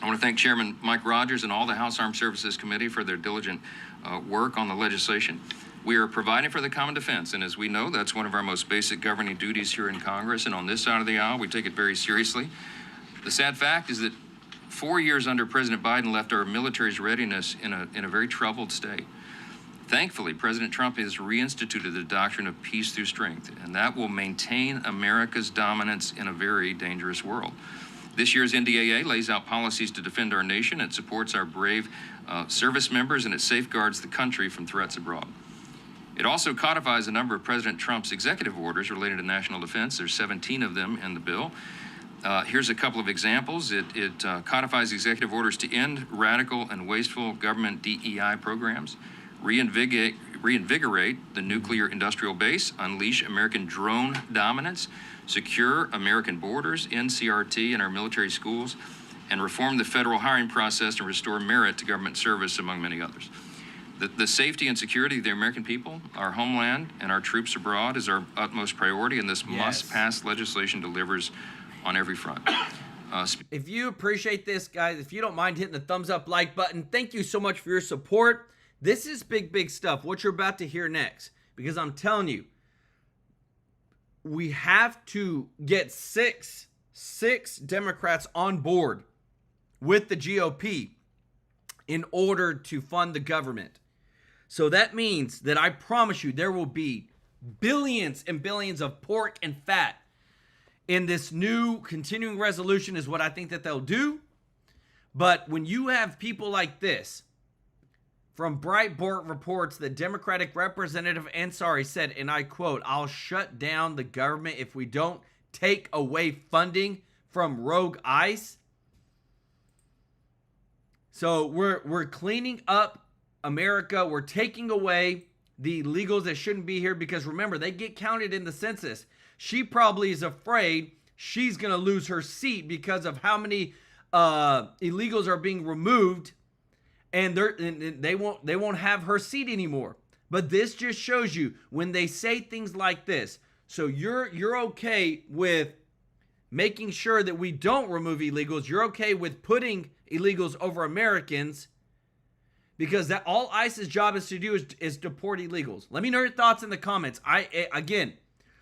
I want to thank Chairman Mike Rogers and all the House Armed Services Committee for their diligent work on the legislation. We are providing for the common defense, and as we know, that's one of our most basic governing duties here in Congress, and on this side of the aisle, we take it very seriously. The sad fact is that 4 years under President Biden left our military's readiness in a very troubled state. Thankfully, President Trump has reinstituted the doctrine of peace through strength, and that will maintain America's dominance in a very dangerous world. This year's NDAA lays out policies to defend our nation. It supports our brave service members, and it safeguards the country from threats abroad. It also codifies a number of President Trump's executive orders related to national defense. There's 17 of them in the bill. Here's a couple of examples. It codifies executive orders to end radical and wasteful government DEI programs, reinvigorate reinvigorate the nuclear industrial base, unleash American drone dominance, secure American borders, end CRT in our military schools, and reform the federal hiring process and restore merit to government service, among many others. The safety and security of the American people, our homeland, and our troops abroad is our utmost priority, and this must-pass legislation delivers on every front.
If you appreciate this, guys, if you don't mind hitting the thumbs up like button, thank you so much for your support. This is big, big stuff, what you're about to hear next, because I'm telling you, we have to get six Democrats on board with the GOP in order to fund the government. So that means that I promise you there will be billions and billions of pork and fat in this new continuing resolution is what I think that they'll do. But when you have people like this, from Breitbart reports that Democratic Representative Ansari said, and I quote, "I'll shut down the government if we don't take away funding from rogue ICE." So we're cleaning up America. We're taking away the illegals that shouldn't be here because remember, they get counted in the census. She probably is afraid she's going to lose her seat because of how many illegals are being removed, and they won't have her seat anymore. But this just shows you when they say things like this. So you're okay with making sure that we don't remove illegals. You're okay with putting illegals over Americans because that all ICE's job is to do is deport illegals. Let me know your thoughts in the comments. Again,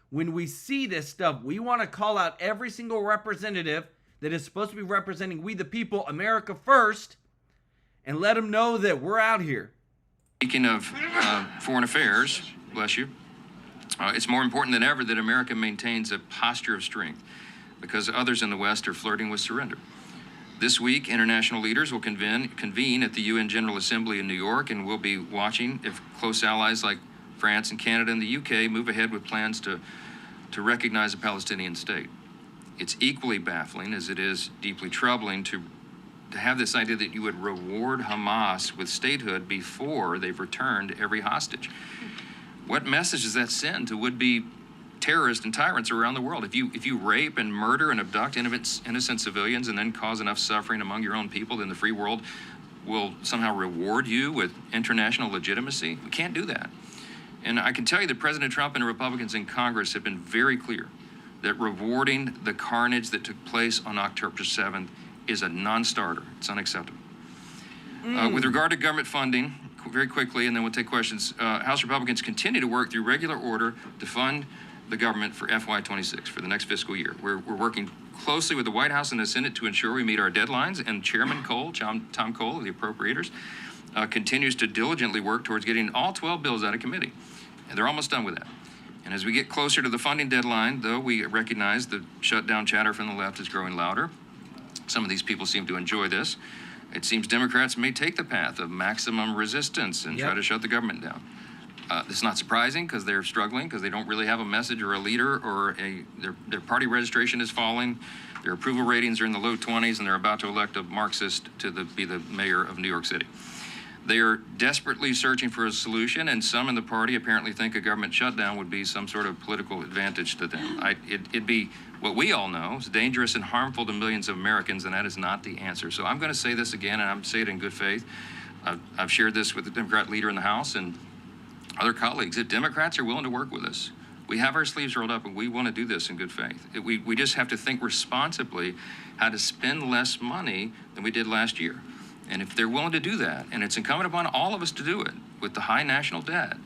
when we see this stuff, we want to call out every single representative that is supposed to be representing we the people, America first, and let them know that we're out here.
Speaking of foreign affairs, bless you, it's more important than ever that America maintains a posture of strength because others in the West are flirting with surrender. This week, international leaders will convene at the UN General Assembly in New York, and we'll be watching if close allies like France and Canada and the UK move ahead with plans to recognize a Palestinian state. It's equally baffling as it is deeply troubling to have this idea that you would reward Hamas with statehood before they've returned every hostage. What message does that send to would-be terrorists and tyrants around the world? If you rape and murder and abduct innocent civilians and then cause enough suffering among your own people, then the free world will somehow reward you with international legitimacy. We can't do that. And I can tell you that President Trump and Republicans in Congress have been very clear that rewarding the carnage that took place on October 7th is a non-starter. It's unacceptable. With regard to government funding, very quickly, and then we'll take questions, House Republicans continue to work through regular order to fund the government for FY26, for the next fiscal year. We're working closely with the White House and the Senate to ensure we meet our deadlines, and Chairman Cole, Tom Cole of the Appropriators, continues to diligently work towards getting all 12 bills out of committee. And they're almost done with that. And as we get closer to the funding deadline, though, we recognize the shutdown chatter from the left is growing louder. Some of these people seem to enjoy this. It seems Democrats may take the path of maximum resistance and try to shut the government down. It's not surprising because they're struggling because they don't really have a message or a leader or their party registration is falling. Their approval ratings are in the low 20s and they're about to elect a Marxist to be the mayor of New York City. They are desperately searching for a solution, and some in the party apparently think a government shutdown would be some sort of political advantage to them. It'd be what we all know is dangerous and harmful to millions of Americans, and that is not the answer. So I'm going to say this again, and I'm saying it in good faith. I've shared this with the Democrat leader in the House and other colleagues. If Democrats are willing to work with us, we have our sleeves rolled up, and we want to do this in good faith. We just have to think responsibly how to spend less money than we did last year. And if they're willing to do that, and it's incumbent upon all of us to do it with the high national debt,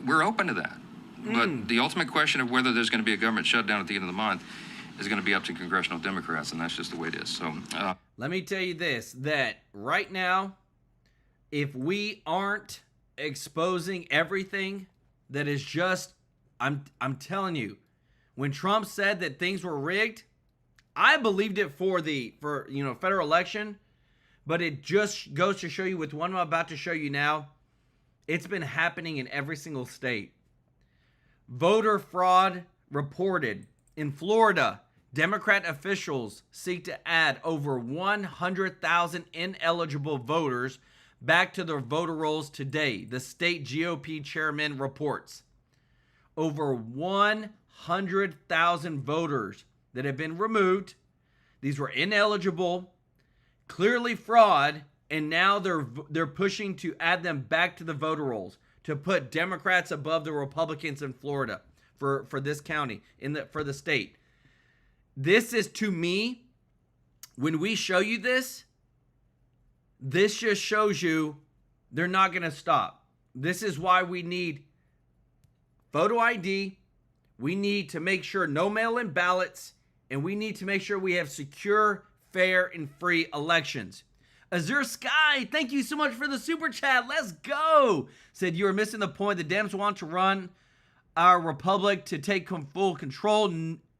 we're open to that. But the ultimate question of whether there's going to be a government shutdown at the end of the month is going to be up to congressional Democrats, and that's just the way it is. So
let me tell you this, that right now, if we aren't exposing everything that is just, I'm telling you, when Trump said that things were rigged, I believed it for federal election. But it just goes to show you with what I'm about to show you now, it's been happening in every single state. Voter fraud reported. In Florida, Democrat officials seek to add over 100,000 ineligible voters back to their voter rolls today, the state GOP chairman reports. Over 100,000 voters that have been removed. These were ineligible, clearly fraud, and now they're pushing to add them back to the voter rolls to put Democrats above the Republicans in Florida for this county, for the state. This is, to me, when we show you this just shows you they're not going to stop. This is why we need photo ID. We need to make sure no mail-in ballots, and we need to make sure we have secure, fair, and free elections. Azure Sky, thank you so much for the super chat. Let's go. Said you are missing the point. The Dems want to run our republic to take full control.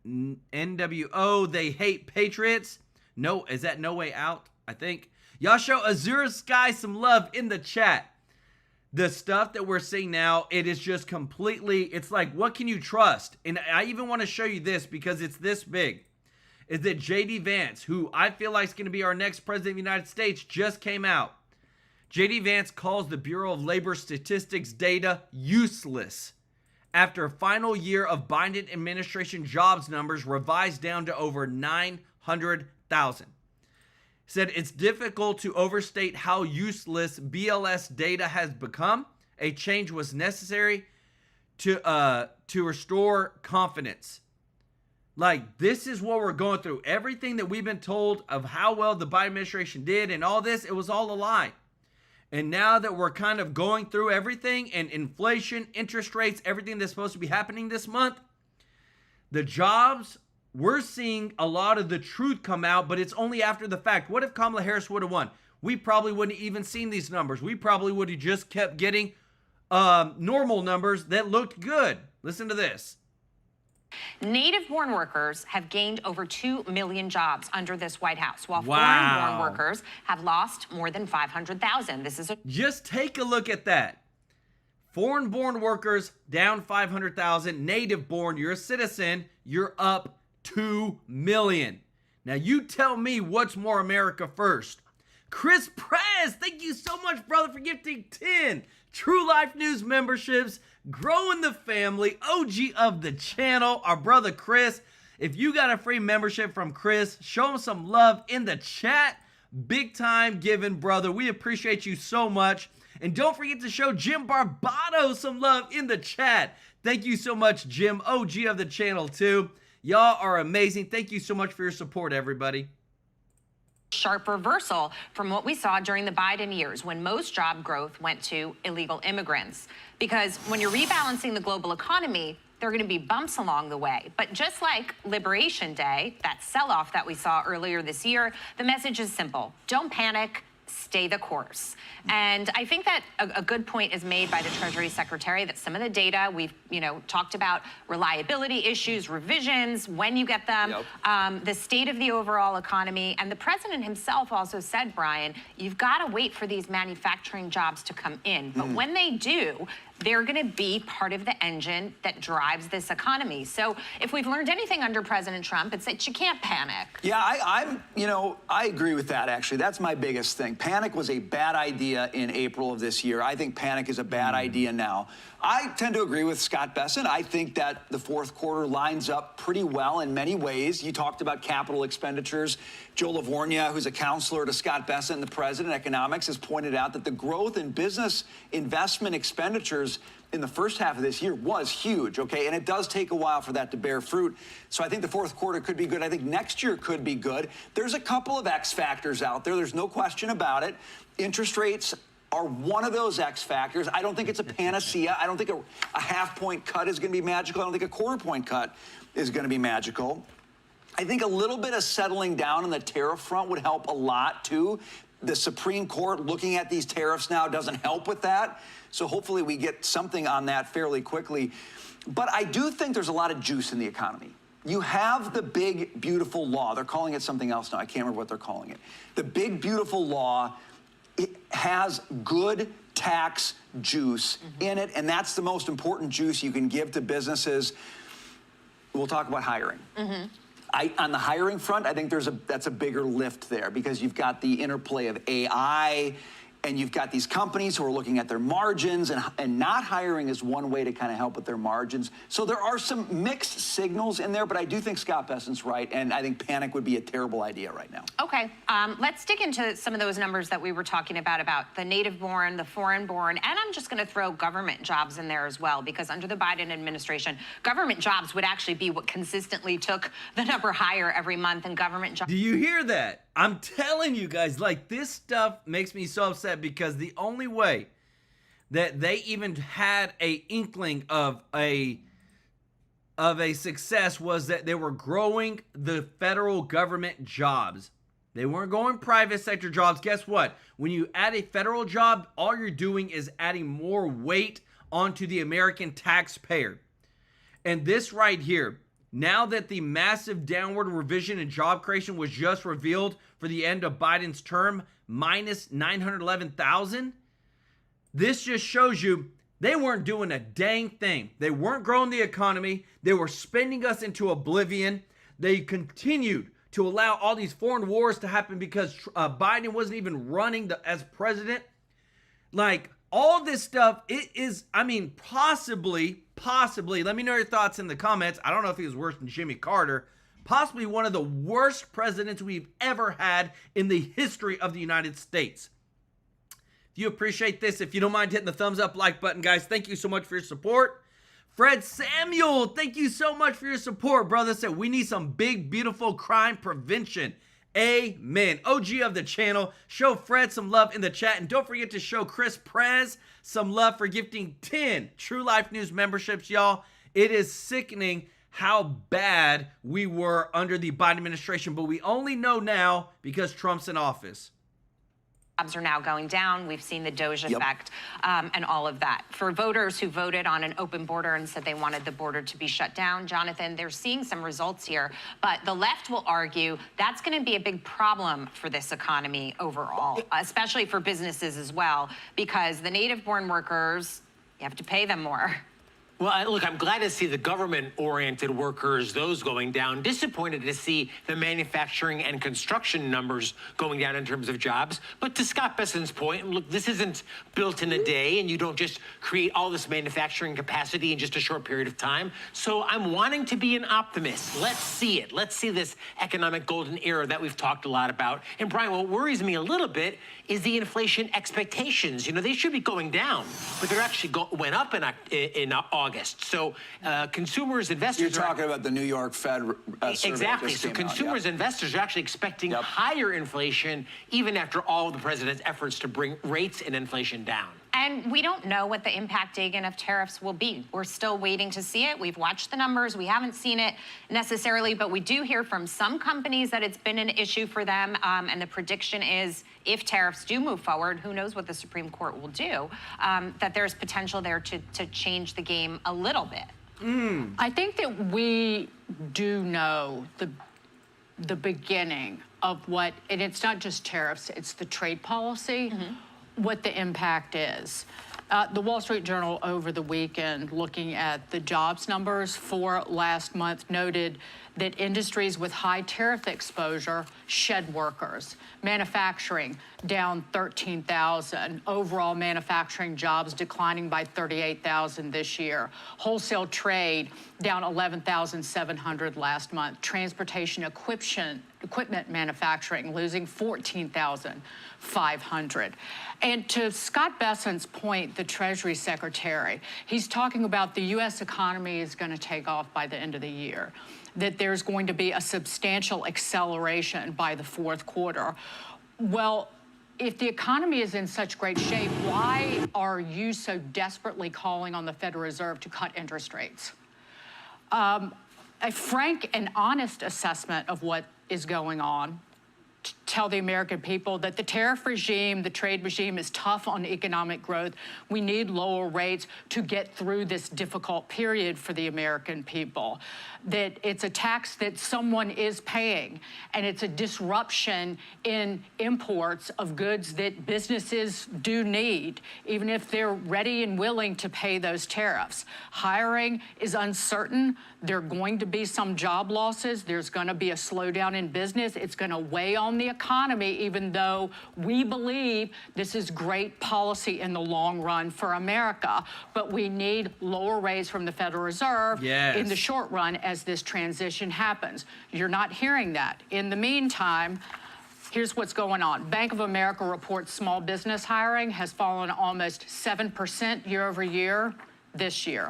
NWO, they hate patriots. No, is that No Way Out? I think. Y'all show Azure Sky some love in the chat. The stuff that we're seeing now, it is just completely, it's like, what can you trust? And I even want to show you this because it's this big. Is that J.D. Vance, who I feel like is going to be our next president of the United States, just came out. J.D. Vance calls the Bureau of Labor Statistics data useless after a final year of Biden administration jobs numbers revised down to over 900,000. Said it's difficult to overstate how useless BLS data has become. A change was necessary to restore confidence. Like, this is what we're going through. Everything that we've been told of how well the Biden administration did and all this, it was all a lie. And now that we're kind of going through everything and inflation, interest rates, everything that's supposed to be happening this month, the jobs, we're seeing a lot of the truth come out, but it's only after the fact. What if Kamala Harris would have won? We probably wouldn't have even seen these numbers. We probably would have just kept getting normal numbers that looked good. Listen to this.
Native-born workers have gained over 2 million jobs under this White House, while foreign-born workers have lost more than 500,000. This is
just take a look at that. Foreign-born workers down 500,000. Native-born, you're a citizen, you're up 2 million. Now you tell me what's more America first. Chris Prez, thank you so much, brother, for gifting 10 TrueLife News memberships. Growing the family, OG of the channel, our brother Chris. If you got a free membership from Chris, show him some love in the chat. Big time giving, brother. We appreciate you so much. And don't forget to show Jim Barbato some love in the chat. Thank you so much, Jim, OG of the channel too. Y'all are amazing. Thank you so much for your support, everybody.
sharp reversal from what we saw during the Biden years when most job growth went to illegal immigrants. Because when you're rebalancing the global economy, there are going to be bumps along the way. But just like Liberation Day, that sell-off that we saw earlier this year, the message is simple. Don't panic. Stay the course. And I think that a good point is made by the Treasury Secretary that some of the data we've, talked about reliability issues, revisions, when you get them, the state of the overall economy. And the president himself also said, Brian, you've got to wait for these manufacturing jobs to come in. But when they do, they're going to be part of the engine that drives this economy. So if we've learned anything under President Trump, it's that you can't panic.
Yeah, I agree with that, actually. That's my biggest thing. Panic was a bad idea in April of this year. I think panic is a bad idea now. I tend to agree with Scott Besson. I think that the fourth quarter lines up pretty well in many ways. You talked about capital expenditures. Joe Lavorgna, who's a counselor to Scott Besson, the president of economics, has pointed out that the growth in business investment expenditures in the first half of this year was huge, okay? And it does take a while for that to bear fruit. So I think the fourth quarter could be good. I think next year could be good. There's a couple of X factors out there. There's no question about it. Interest rates are one of those X factors. I don't think it's a panacea. I don't think a half-point cut is going to be magical. I don't think a quarter-point cut is going to be magical. I think a little bit of settling down on the tariff front would help a lot, too. The Supreme Court looking at these tariffs now doesn't help with that. So hopefully we get something on that fairly quickly. But I do think there's a lot of juice in the economy. You have the big, beautiful law. They're calling it something else now. I can't remember what they're calling it. The big, beautiful law, it has good tax juice in it, and that's the most important juice you can give to businesses. We'll talk about hiring. On the hiring front, I think that's a bigger lift there because you've got the interplay of AI And you've got these companies who are looking at their margins, and not hiring is one way to kind of help with their margins. So there are some mixed signals in there, but I do think Scott Bessent's right, and I think panic would be a terrible idea right now.
Okay, let's dig into some of those numbers that we were talking about the native-born, the foreign-born, and I'm just going to throw government jobs in there as well, because under the Biden administration, government jobs would actually be what consistently took the number higher every month, and government jobs.
Do you hear that? I'm telling you guys, like, this stuff makes me so upset, because the only way that they even had a inkling of a success was that they were growing the federal government jobs. They weren't going private sector jobs. Guess what? When you add a federal job, all you're doing is adding more weight onto the American taxpayer. And this right here, now that the massive downward revision in job creation was just revealed for the end of Biden's term, minus 911,000, this just shows you they weren't doing a dang thing. They weren't growing the economy. They were spending us into oblivion. They continued to allow all these foreign wars to happen because Biden wasn't even running as president. Like, all this stuff, it is, I mean, possibly, let me know your thoughts in the comments. I don't know if he was worse than Jimmy Carter. Possibly one of the worst presidents we've ever had in the history of the United States. If you appreciate this, if you don't mind hitting the thumbs up, like button, guys, thank you so much for your support. Fred Samuel, thank you so much for your support, brother. Said we need some big, beautiful crime prevention. Amen. OG of the channel, show Fred some love in the chat. And don't forget to show Chris Prez some love for gifting 10 True Life News memberships, y'all. It is sickening how bad we were under the Biden administration, but we only know now because Trump's in office.
Jobs are now going down. We've seen the Doge effect and all of that. For voters who voted on an open border and said they wanted the border to be shut down, Jonathan, they're seeing some results here. But the left will argue that's going to be a big problem for this economy overall, especially for businesses as well, because the native-born workers, you have to pay them more.
Well, look, I'm glad to see the government-oriented workers, those going down. Disappointed to see the manufacturing and construction numbers going down in terms of jobs. But to Scott Bessent's point, look, this isn't built in a day, and you don't just create all this manufacturing capacity in just a short period of time. So I'm wanting to be an optimist. Let's see it. Let's see this economic golden era that we've talked a lot about. And Brian, what worries me a little bit is the inflation expectations. You know, they should be going down, but they're actually went up in August. So consumers, investors...
You're talking about the New York Fed survey.
Exactly. So consumers, investors are actually expecting higher inflation even after all of the president's efforts to bring rates and inflation down.
And we don't know what the impact, Dagan, of tariffs will be. We're still waiting to see it. We've watched the numbers. We haven't seen it necessarily, but we do hear from some companies that it's been an issue for them. And the prediction is if tariffs do move forward, who knows what the Supreme Court will do, that there's potential there to change the game a little bit.
I think that we do know the beginning of what, and it's not just tariffs, it's the trade policy. What the impact is. The Wall Street Journal over the weekend, looking at the jobs numbers for last month, noted that industries with high tariff exposure shed workers. Manufacturing down 13,000. Overall manufacturing jobs declining by 38,000 this year. Wholesale trade down 11,700 last month. Transportation equipment manufacturing losing 14,500. And to Scott Bessent's point, the Treasury Secretary, he's talking about the U.S. economy is going to take off by the end of the year, that there's going to be a substantial acceleration by the fourth quarter. Well, if the economy is in such great shape, why are you so desperately calling on the Federal Reserve to cut interest rates? A frank and honest assessment of what is going on, to tell the American people that the tariff regime, the trade regime is tough on economic growth. We need lower rates to get through this difficult period for the American people. That it's a tax that someone is paying, and it's a disruption in imports of goods that businesses do need, even if they're ready and willing to pay those tariffs. Hiring is uncertain. There are going to be some job losses. There's going to be a slowdown in business. It's going to weigh on the economy. economy, even though we believe this is great policy in the long run for America. But we need lower rates from the Federal Reserve in the short run as this transition happens. You're not hearing that. In the meantime, here's what's going on. Bank of America reports small business hiring has fallen almost 7% year over year this year.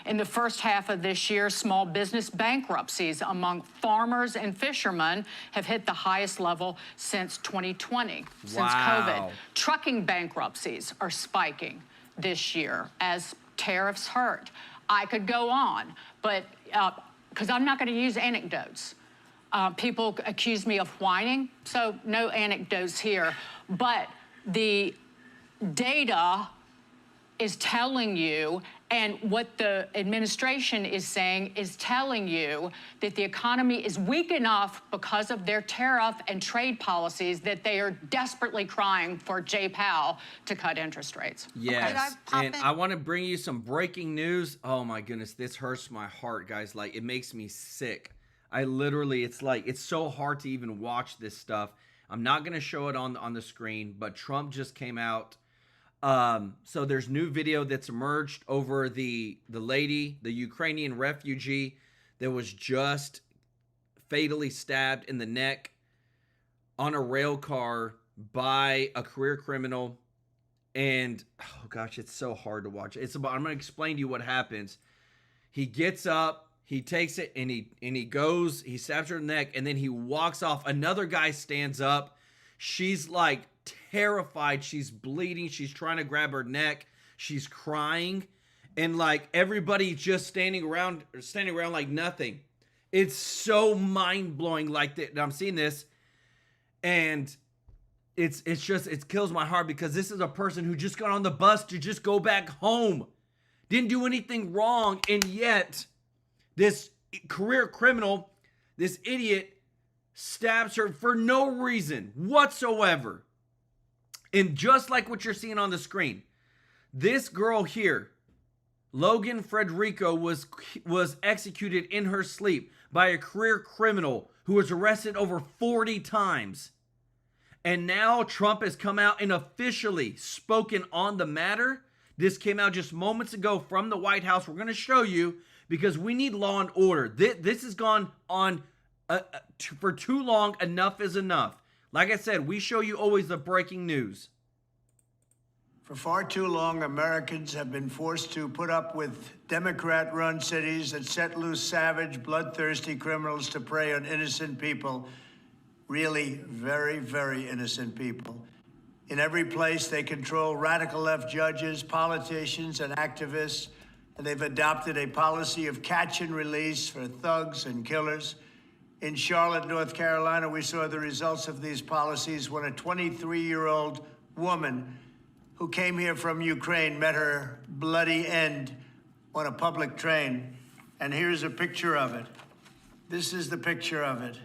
In the first half of this year, small business bankruptcies among farmers and fishermen have hit the highest level since 2020, since COVID. Trucking bankruptcies are spiking this year as tariffs hurt. I could go on, but because I'm not going to use anecdotes. People accuse me of whining, so no anecdotes here. But the data is telling you, and what the administration is saying is telling you, that the economy is weak enough because of their tariff and trade policies that they are desperately crying for Jay Powell to cut interest rates.
Yes, and I want to bring you some breaking news. Oh my goodness, this hurts my heart, guys. Like, it makes me sick. I literally, it's so hard to even watch this stuff. I'm not going to show it on the screen, but Trump just came out. So there's new video that's emerged over the lady, the Ukrainian refugee that was just fatally stabbed in the neck on a rail car by a career criminal. And oh gosh, it's so hard to watch. I'm going to explain to you what happens. He gets up, he takes it, and he goes, he stabs her in the neck, and then he walks off. Another guy stands up. She's like terrified. She's bleeding. She's trying to grab her neck. She's crying. And like everybody just standing around like nothing. It's so mind-blowing like that. I'm seeing this. And it kills my heart, because this is a person who just got on the bus to just go back home. Didn't do anything wrong. And yet this career criminal, this idiot, stabs her for no reason whatsoever. And just like what you're seeing on the screen, this girl here, Logan Frederico, was executed in her sleep by a career criminal who was arrested over 40 times. And now Trump has come out and officially spoken on the matter. This came out just moments ago from the White House. We're going to show you, because we need law and order. This has gone on for too long. Enough is enough. Like I said, we show you always the breaking news.
For far too long, Americans have been forced to put up with Democrat-run cities that set loose savage, bloodthirsty criminals to prey on innocent people. Really very, very innocent people. In every place, they control radical left judges, politicians, and activists, and they've adopted a policy of catch and release for thugs and killers. In Charlotte, North Carolina, we saw the results of these policies when a 23-year-old woman who came here from Ukraine met her bloody end on a public train. And here's a picture of it. This is the picture of it.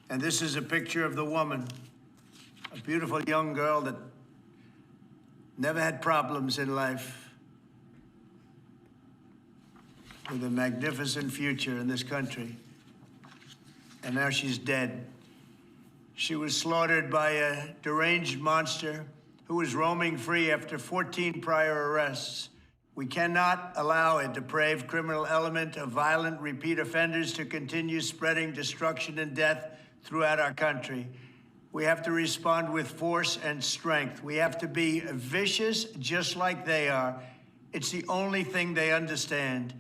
And this is a picture of the woman, a beautiful young girl that never had problems in life, with a magnificent future in this country. And now she's dead. She was slaughtered by a deranged monster who was roaming free after 14 prior arrests. We cannot allow a depraved criminal element of violent repeat offenders to continue spreading destruction and death throughout our country. We have to respond with force and strength. We have to be vicious just like they are. It's the only thing they understand.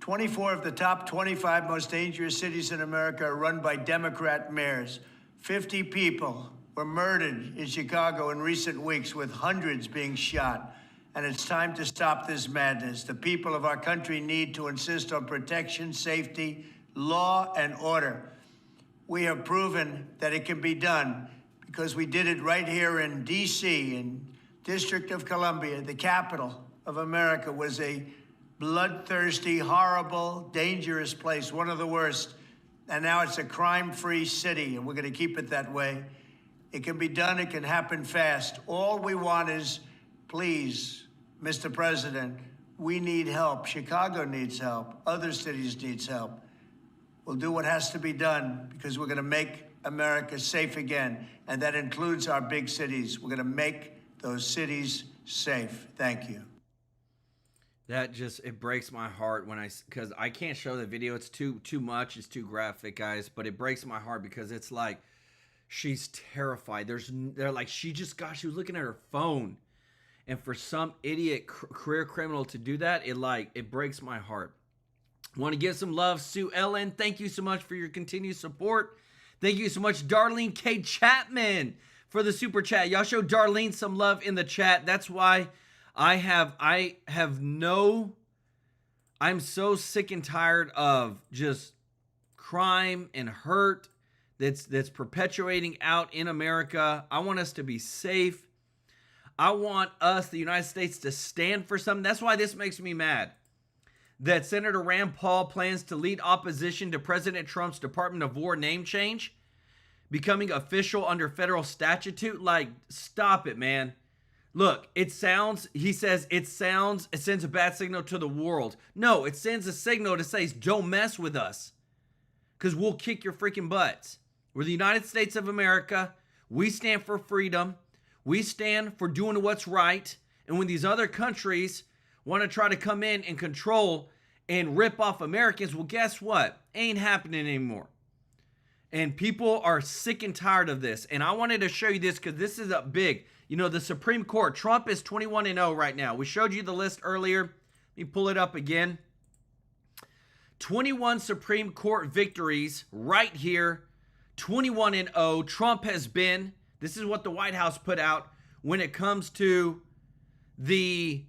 24 of the top 25 most dangerous cities in America are run by Democrat mayors. 50 people were murdered in Chicago in recent weeks, with hundreds being shot. And it's time to stop this madness. The people of our country need to insist on protection, safety, law, and order. We have proven that it can be done, because we did it right here in D.C., in District of Columbia. The capital of America was a bloodthirsty, horrible, dangerous place, one of the worst. And now it's a crime-free city, and we're going to keep it that way. It can be done. It can happen fast. All we want is, please, Mr. President, we need help. Chicago needs help. Other cities need help. We'll do what has to be done, because we're going to make America safe again, and that includes our big cities. We're going to make those cities safe. Thank you.
That just, it breaks my heart when because I can't show the video. It's too much. It's too graphic, guys. But it breaks my heart because it's like she's terrified. They're like, she was looking at her phone. And for some idiot career criminal to do that, it breaks my heart. Want to give some love, Sue Ellen. Thank you so much for your continued support. Thank you so much, Darlene K. Chapman, for the super chat. Y'all show Darlene some love in the chat. That's why I'm so sick and tired of just crime and hurt that's perpetuating out in America. I want us to be safe. I want us, the United States, to stand for something. That's why this makes me mad. That Senator Rand Paul plans to lead opposition to President Trump's Department of War name change, becoming official under federal statute. Like, stop it, man. Look, he says it sends a bad signal to the world. No, it sends a signal to say, don't mess with us, because we'll kick your freaking butts. We're the United States of America. We stand for freedom. We stand for doing what's right. And when these other countries want to try to come in and control and rip off Americans, well, guess what? Ain't happening anymore. And people are sick and tired of this. And I wanted to show you this because this is a big, the Supreme Court. Trump is 21-0 right now. We showed you the list earlier. Let me pull it up again. 21 Supreme Court victories right here. 21-0. Trump has been, this is what the White House put out when it comes to the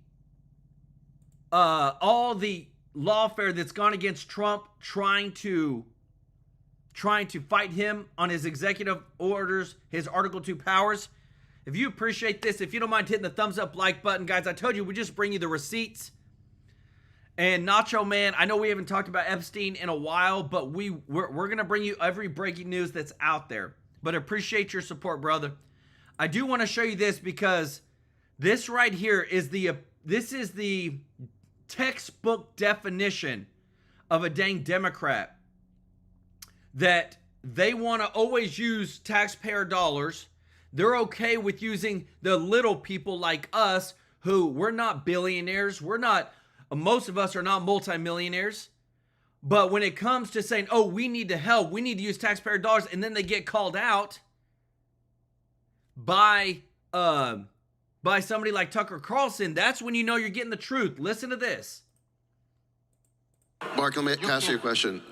all the lawfare that's gone against Trump, trying to fight him on his executive orders, his Article 2 powers. If you appreciate this, if you don't mind hitting the thumbs up like button, guys, I told you we just bring you the receipts. And Nacho Man, I know we haven't talked about Epstein in a while, but we're going to bring you every breaking news that's out there. But appreciate your support, brother. I do want to show you this because this right here is the textbook definition of a dang Democrat, that they want to always use taxpayer dollars. They're okay with using the little people like us, who we're not billionaires. Most of us are not multimillionaires. But when it comes to saying, oh, we need to help, we need to use taxpayer dollars, and then they get called out by somebody like Tucker Carlson, that's when you know you're getting the truth. Listen to this.
Mark, let me ask you a question.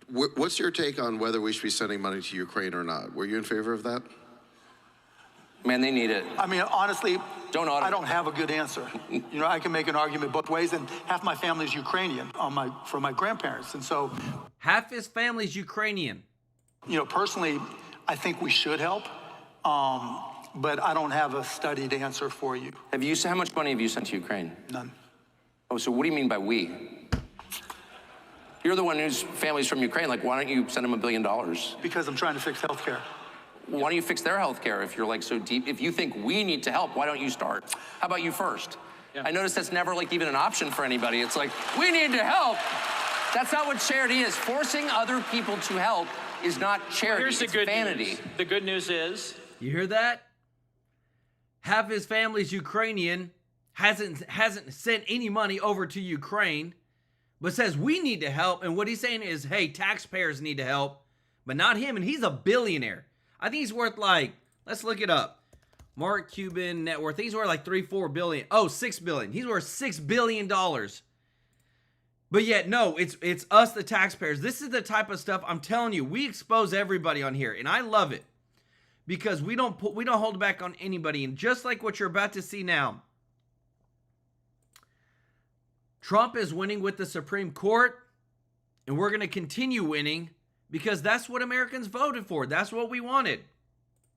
What's your take on whether we should be sending money to Ukraine or not? Were you in favor of that?
Man, they need it.
I mean, honestly,
I
don't have a good answer. I can make an argument both ways, and half my family is Ukrainian from my grandparents, and so
half his family's Ukrainian.
Personally, I think we should help, but I don't have a studied answer for you.
How much money have you sent to Ukraine?
None.
Oh, so what do you mean by we? You're the one whose family's from Ukraine. Like, why don't you send them $1 billion?
Because I'm trying to fix healthcare.
Why don't you fix their health care if you're so deep? If you think we need to help, why don't you start? How about you first? Yeah. I notice that's never even an option for anybody. It's like, we need to help. That's not what charity is. Forcing other people to help is not charity.
Here's the good
vanity.
News. The good news is...
You hear that? Half his family's Ukrainian, hasn't sent any money over to Ukraine, but says we need to help. And what he's saying is, hey, taxpayers need to help, but not him. And he's a billionaire. I think he's worth let's look it up. Mark Cuban net worth. I think he's worth $3-4 billion. Oh, $6 billion. He's worth $6 billion. But yet, no, it's us, the taxpayers. This is the type of stuff I'm telling you. We expose everybody on here, and I love it because we don't hold back on anybody. And just like what you're about to see now, Trump is winning with the Supreme Court, and we're going to continue winning. Because that's what Americans voted for. That's what we wanted.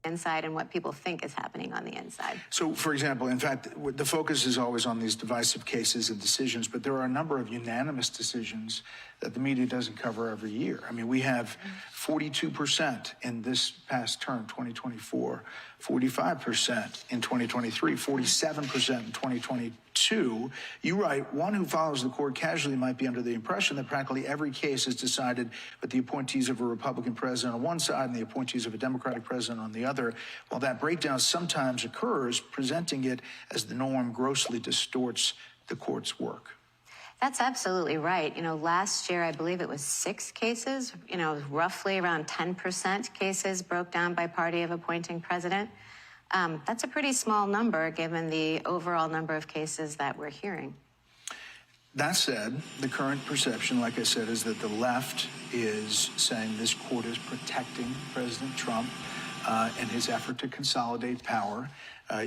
inside and what people think is happening on the inside.
So, for example, in fact, the focus is always on these divisive cases and decisions, but there are a number of unanimous decisions that the media doesn't cover every year. I mean, we have 42% in this past term, 2024, 45% in 2023, 47% in 2022. You write, one who follows the court casually might be under the impression that practically every case is decided with the appointees of a Republican president on one side and the appointees of a Democratic president on the other. While that breakdown sometimes occurs, presenting it as the norm grossly distorts the court's work.
That's absolutely right. You know, last year, I believe it was 6 cases, you know, roughly around 10% cases broke down by party of appointing president. That's a pretty small number given the overall number of cases that we're hearing.
That said, the current perception, like I said, is that the left is saying this court is protecting President Trump in his effort to consolidate power.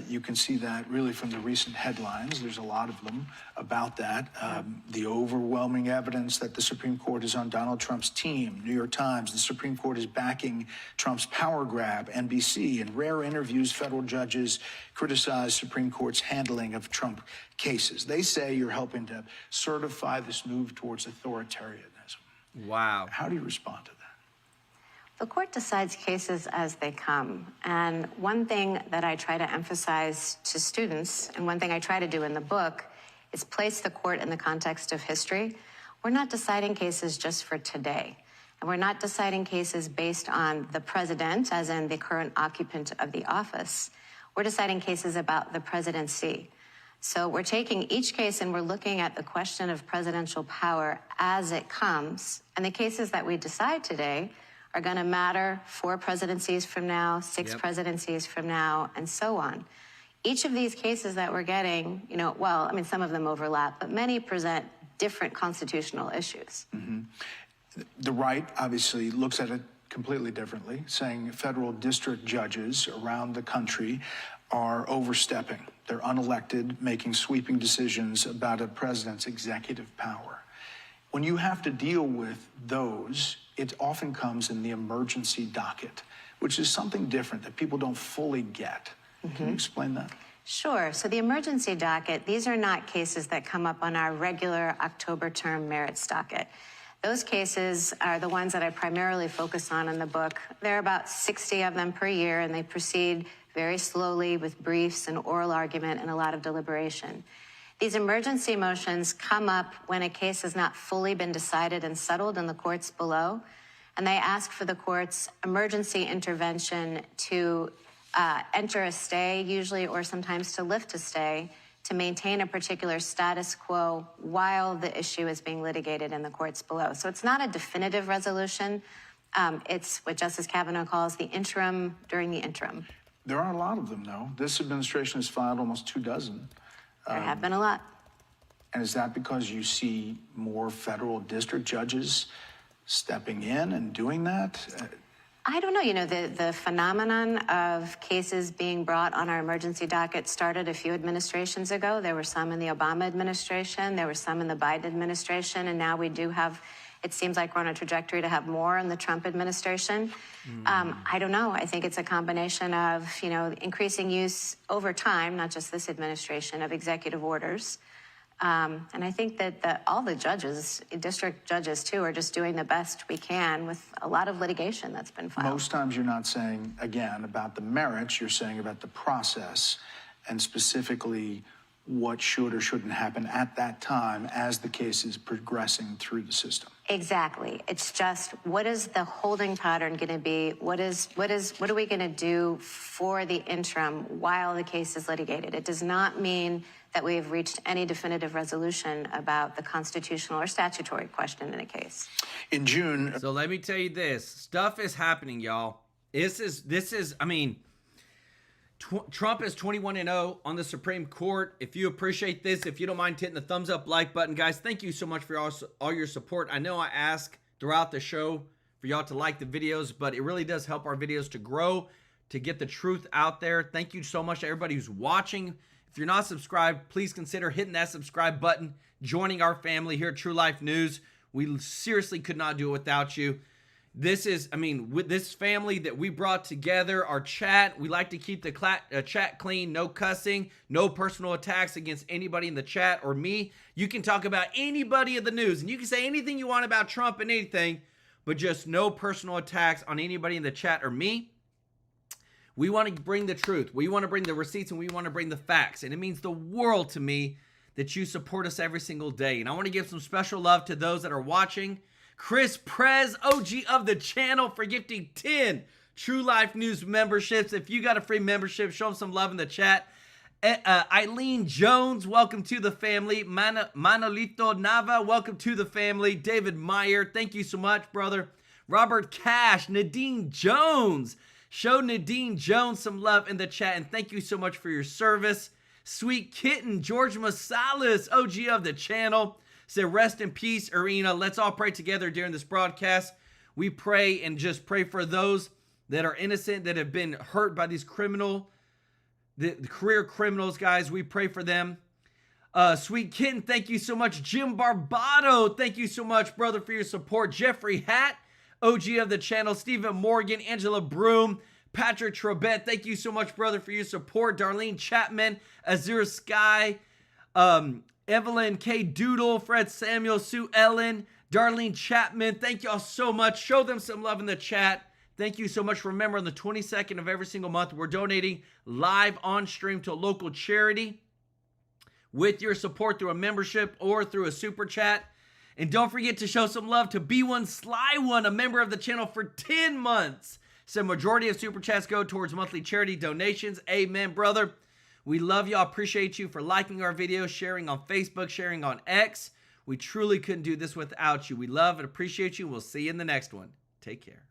You can see that really from the recent headlines. There's a lot of them about that. The overwhelming evidence that the Supreme Court is on Donald Trump's team. New York Times, the Supreme Court is backing Trump's power grab. NBC, in rare interviews, federal judges criticize Supreme Court's handling of Trump cases. They say you're helping to certify this move towards authoritarianism.
Wow.
How do you respond to that?
The court decides cases as they come. And one thing that I try to emphasize to students, and one thing I try to do in the book, is place the court in the context of history. We're not deciding cases just for today. And we're not deciding cases based on the president, as in the current occupant of the office. We're deciding cases about the presidency. So we're taking each case and we're looking at the question of presidential power as it comes. And the cases that we decide today are going to matter 4 presidencies from now, 6 presidencies from now, and so on. Each of these cases that we're getting, you know, well, I mean, some of them overlap, but many present different constitutional issues.
Mm-hmm. The right obviously looks at it completely differently, saying federal district judges around the country are overstepping. They're unelected, making sweeping decisions about a president's executive power. When you have to deal with those, it often comes in the emergency docket, which is something different that people don't fully get. Can you explain that?
Sure. So the emergency docket, these are not cases that come up on our regular October term merits docket. Those cases are the ones that I primarily focus on in the book. There are about 60 of them per year, and they proceed very slowly with briefs and oral argument and a lot of deliberation. These emergency motions come up when a case has not fully been decided and settled in the courts below, and they ask for the court's emergency intervention to enter a stay, usually, or sometimes to lift a stay, to maintain a particular status quo while the issue is being litigated in the courts below. So it's not a definitive resolution. It's what Justice Kavanaugh calls the interim during the interim.
There are a lot of them, though. This administration has filed almost 24.
There have been a lot.
And is that because you see more federal district judges stepping in and doing that?
I don't know. You know, the phenomenon of cases being brought on our emergency docket started a few administrations ago. There were some in the Obama administration. There were some in the Biden administration. And now we do have, it seems like we're on a trajectory to have more in the Trump administration. I don't know. I think it's a combination of, you know, increasing use over time, not just this administration, of executive orders. And I think that all the judges, district judges too, are just doing the best we can with a lot of litigation that's been filed.
Most times you're not saying, again, about the merits, you're saying about the process and specifically what should or shouldn't happen at that time as the case is progressing through the system.
Exactly. It's just, what is the holding pattern going to be? What are we going to do for the interim while the case is litigated? It does not mean that we have reached any definitive resolution about the constitutional or statutory question in a case.
In June.
So let me tell you this. Stuff is happening, y'all. This is, I mean, Trump is 21-0 on the Supreme Court. If you appreciate this, if you don't mind hitting the thumbs up like button, guys, thank you so much for all your support. I know I ask throughout the show for y'all to like the videos, but it really does help our videos to grow, to get the truth out there. Thank you so much to everybody who's watching. If you're not subscribed, please consider hitting that subscribe button, joining our family here at TrueLife News. We seriously could not do it without you. This is, I mean, with this family that we brought together, our chat, we like to keep the chat clean, no cussing, no personal attacks against anybody in the chat or me. You can talk about anybody in the news, and you can say anything you want about Trump and anything, but just no personal attacks on anybody in the chat or me. We want to bring the truth. We want to bring the receipts, and we want to bring the facts. And it means the world to me that you support us every single day. And I want to give some special love to those that are watching. Chris Prez, OG of the channel, for gifting 10 True Life News memberships. If you got a free membership, show them some love in the chat. Eileen Jones, welcome to the family. Manolito Nava, welcome to the family. David Meyer, thank you so much, brother. Robert Cash, Nadine Jones. Show Nadine Jones some love in the chat, and thank you so much for your service. Sweet Kitten, George Masalis, OG of the channel. Say, rest in peace, Irina. Let's all pray together during this broadcast. We pray and just pray for those that are innocent, that have been hurt by these the career criminals, guys. We pray for them. Sweet Kitten, thank you so much. Jim Barbado, thank you so much, brother, for your support. Jeffrey Hatt, OG of the channel. Stephen Morgan, Angela Broom, Patrick Trebet, thank you so much, brother, for your support. Darlene Chapman, Azure Sky, Evelyn K. Doodle, Fred Samuel, Sue Ellen, Darlene Chapman, thank y'all so much. Show them some love in the chat. Thank you so much. Remember, on the 22nd of every single month, we're donating live on stream to a local charity with your support through a membership or through a super chat. And don't forget to show some love to B1 Sly One, a member of the channel for 10 months. So majority of super chats go towards monthly charity donations. Amen, brother. We love y'all. Appreciate you for liking our videos, sharing on Facebook, sharing on X. We truly couldn't do this without you. We love and appreciate you. We'll see you in the next one. Take care.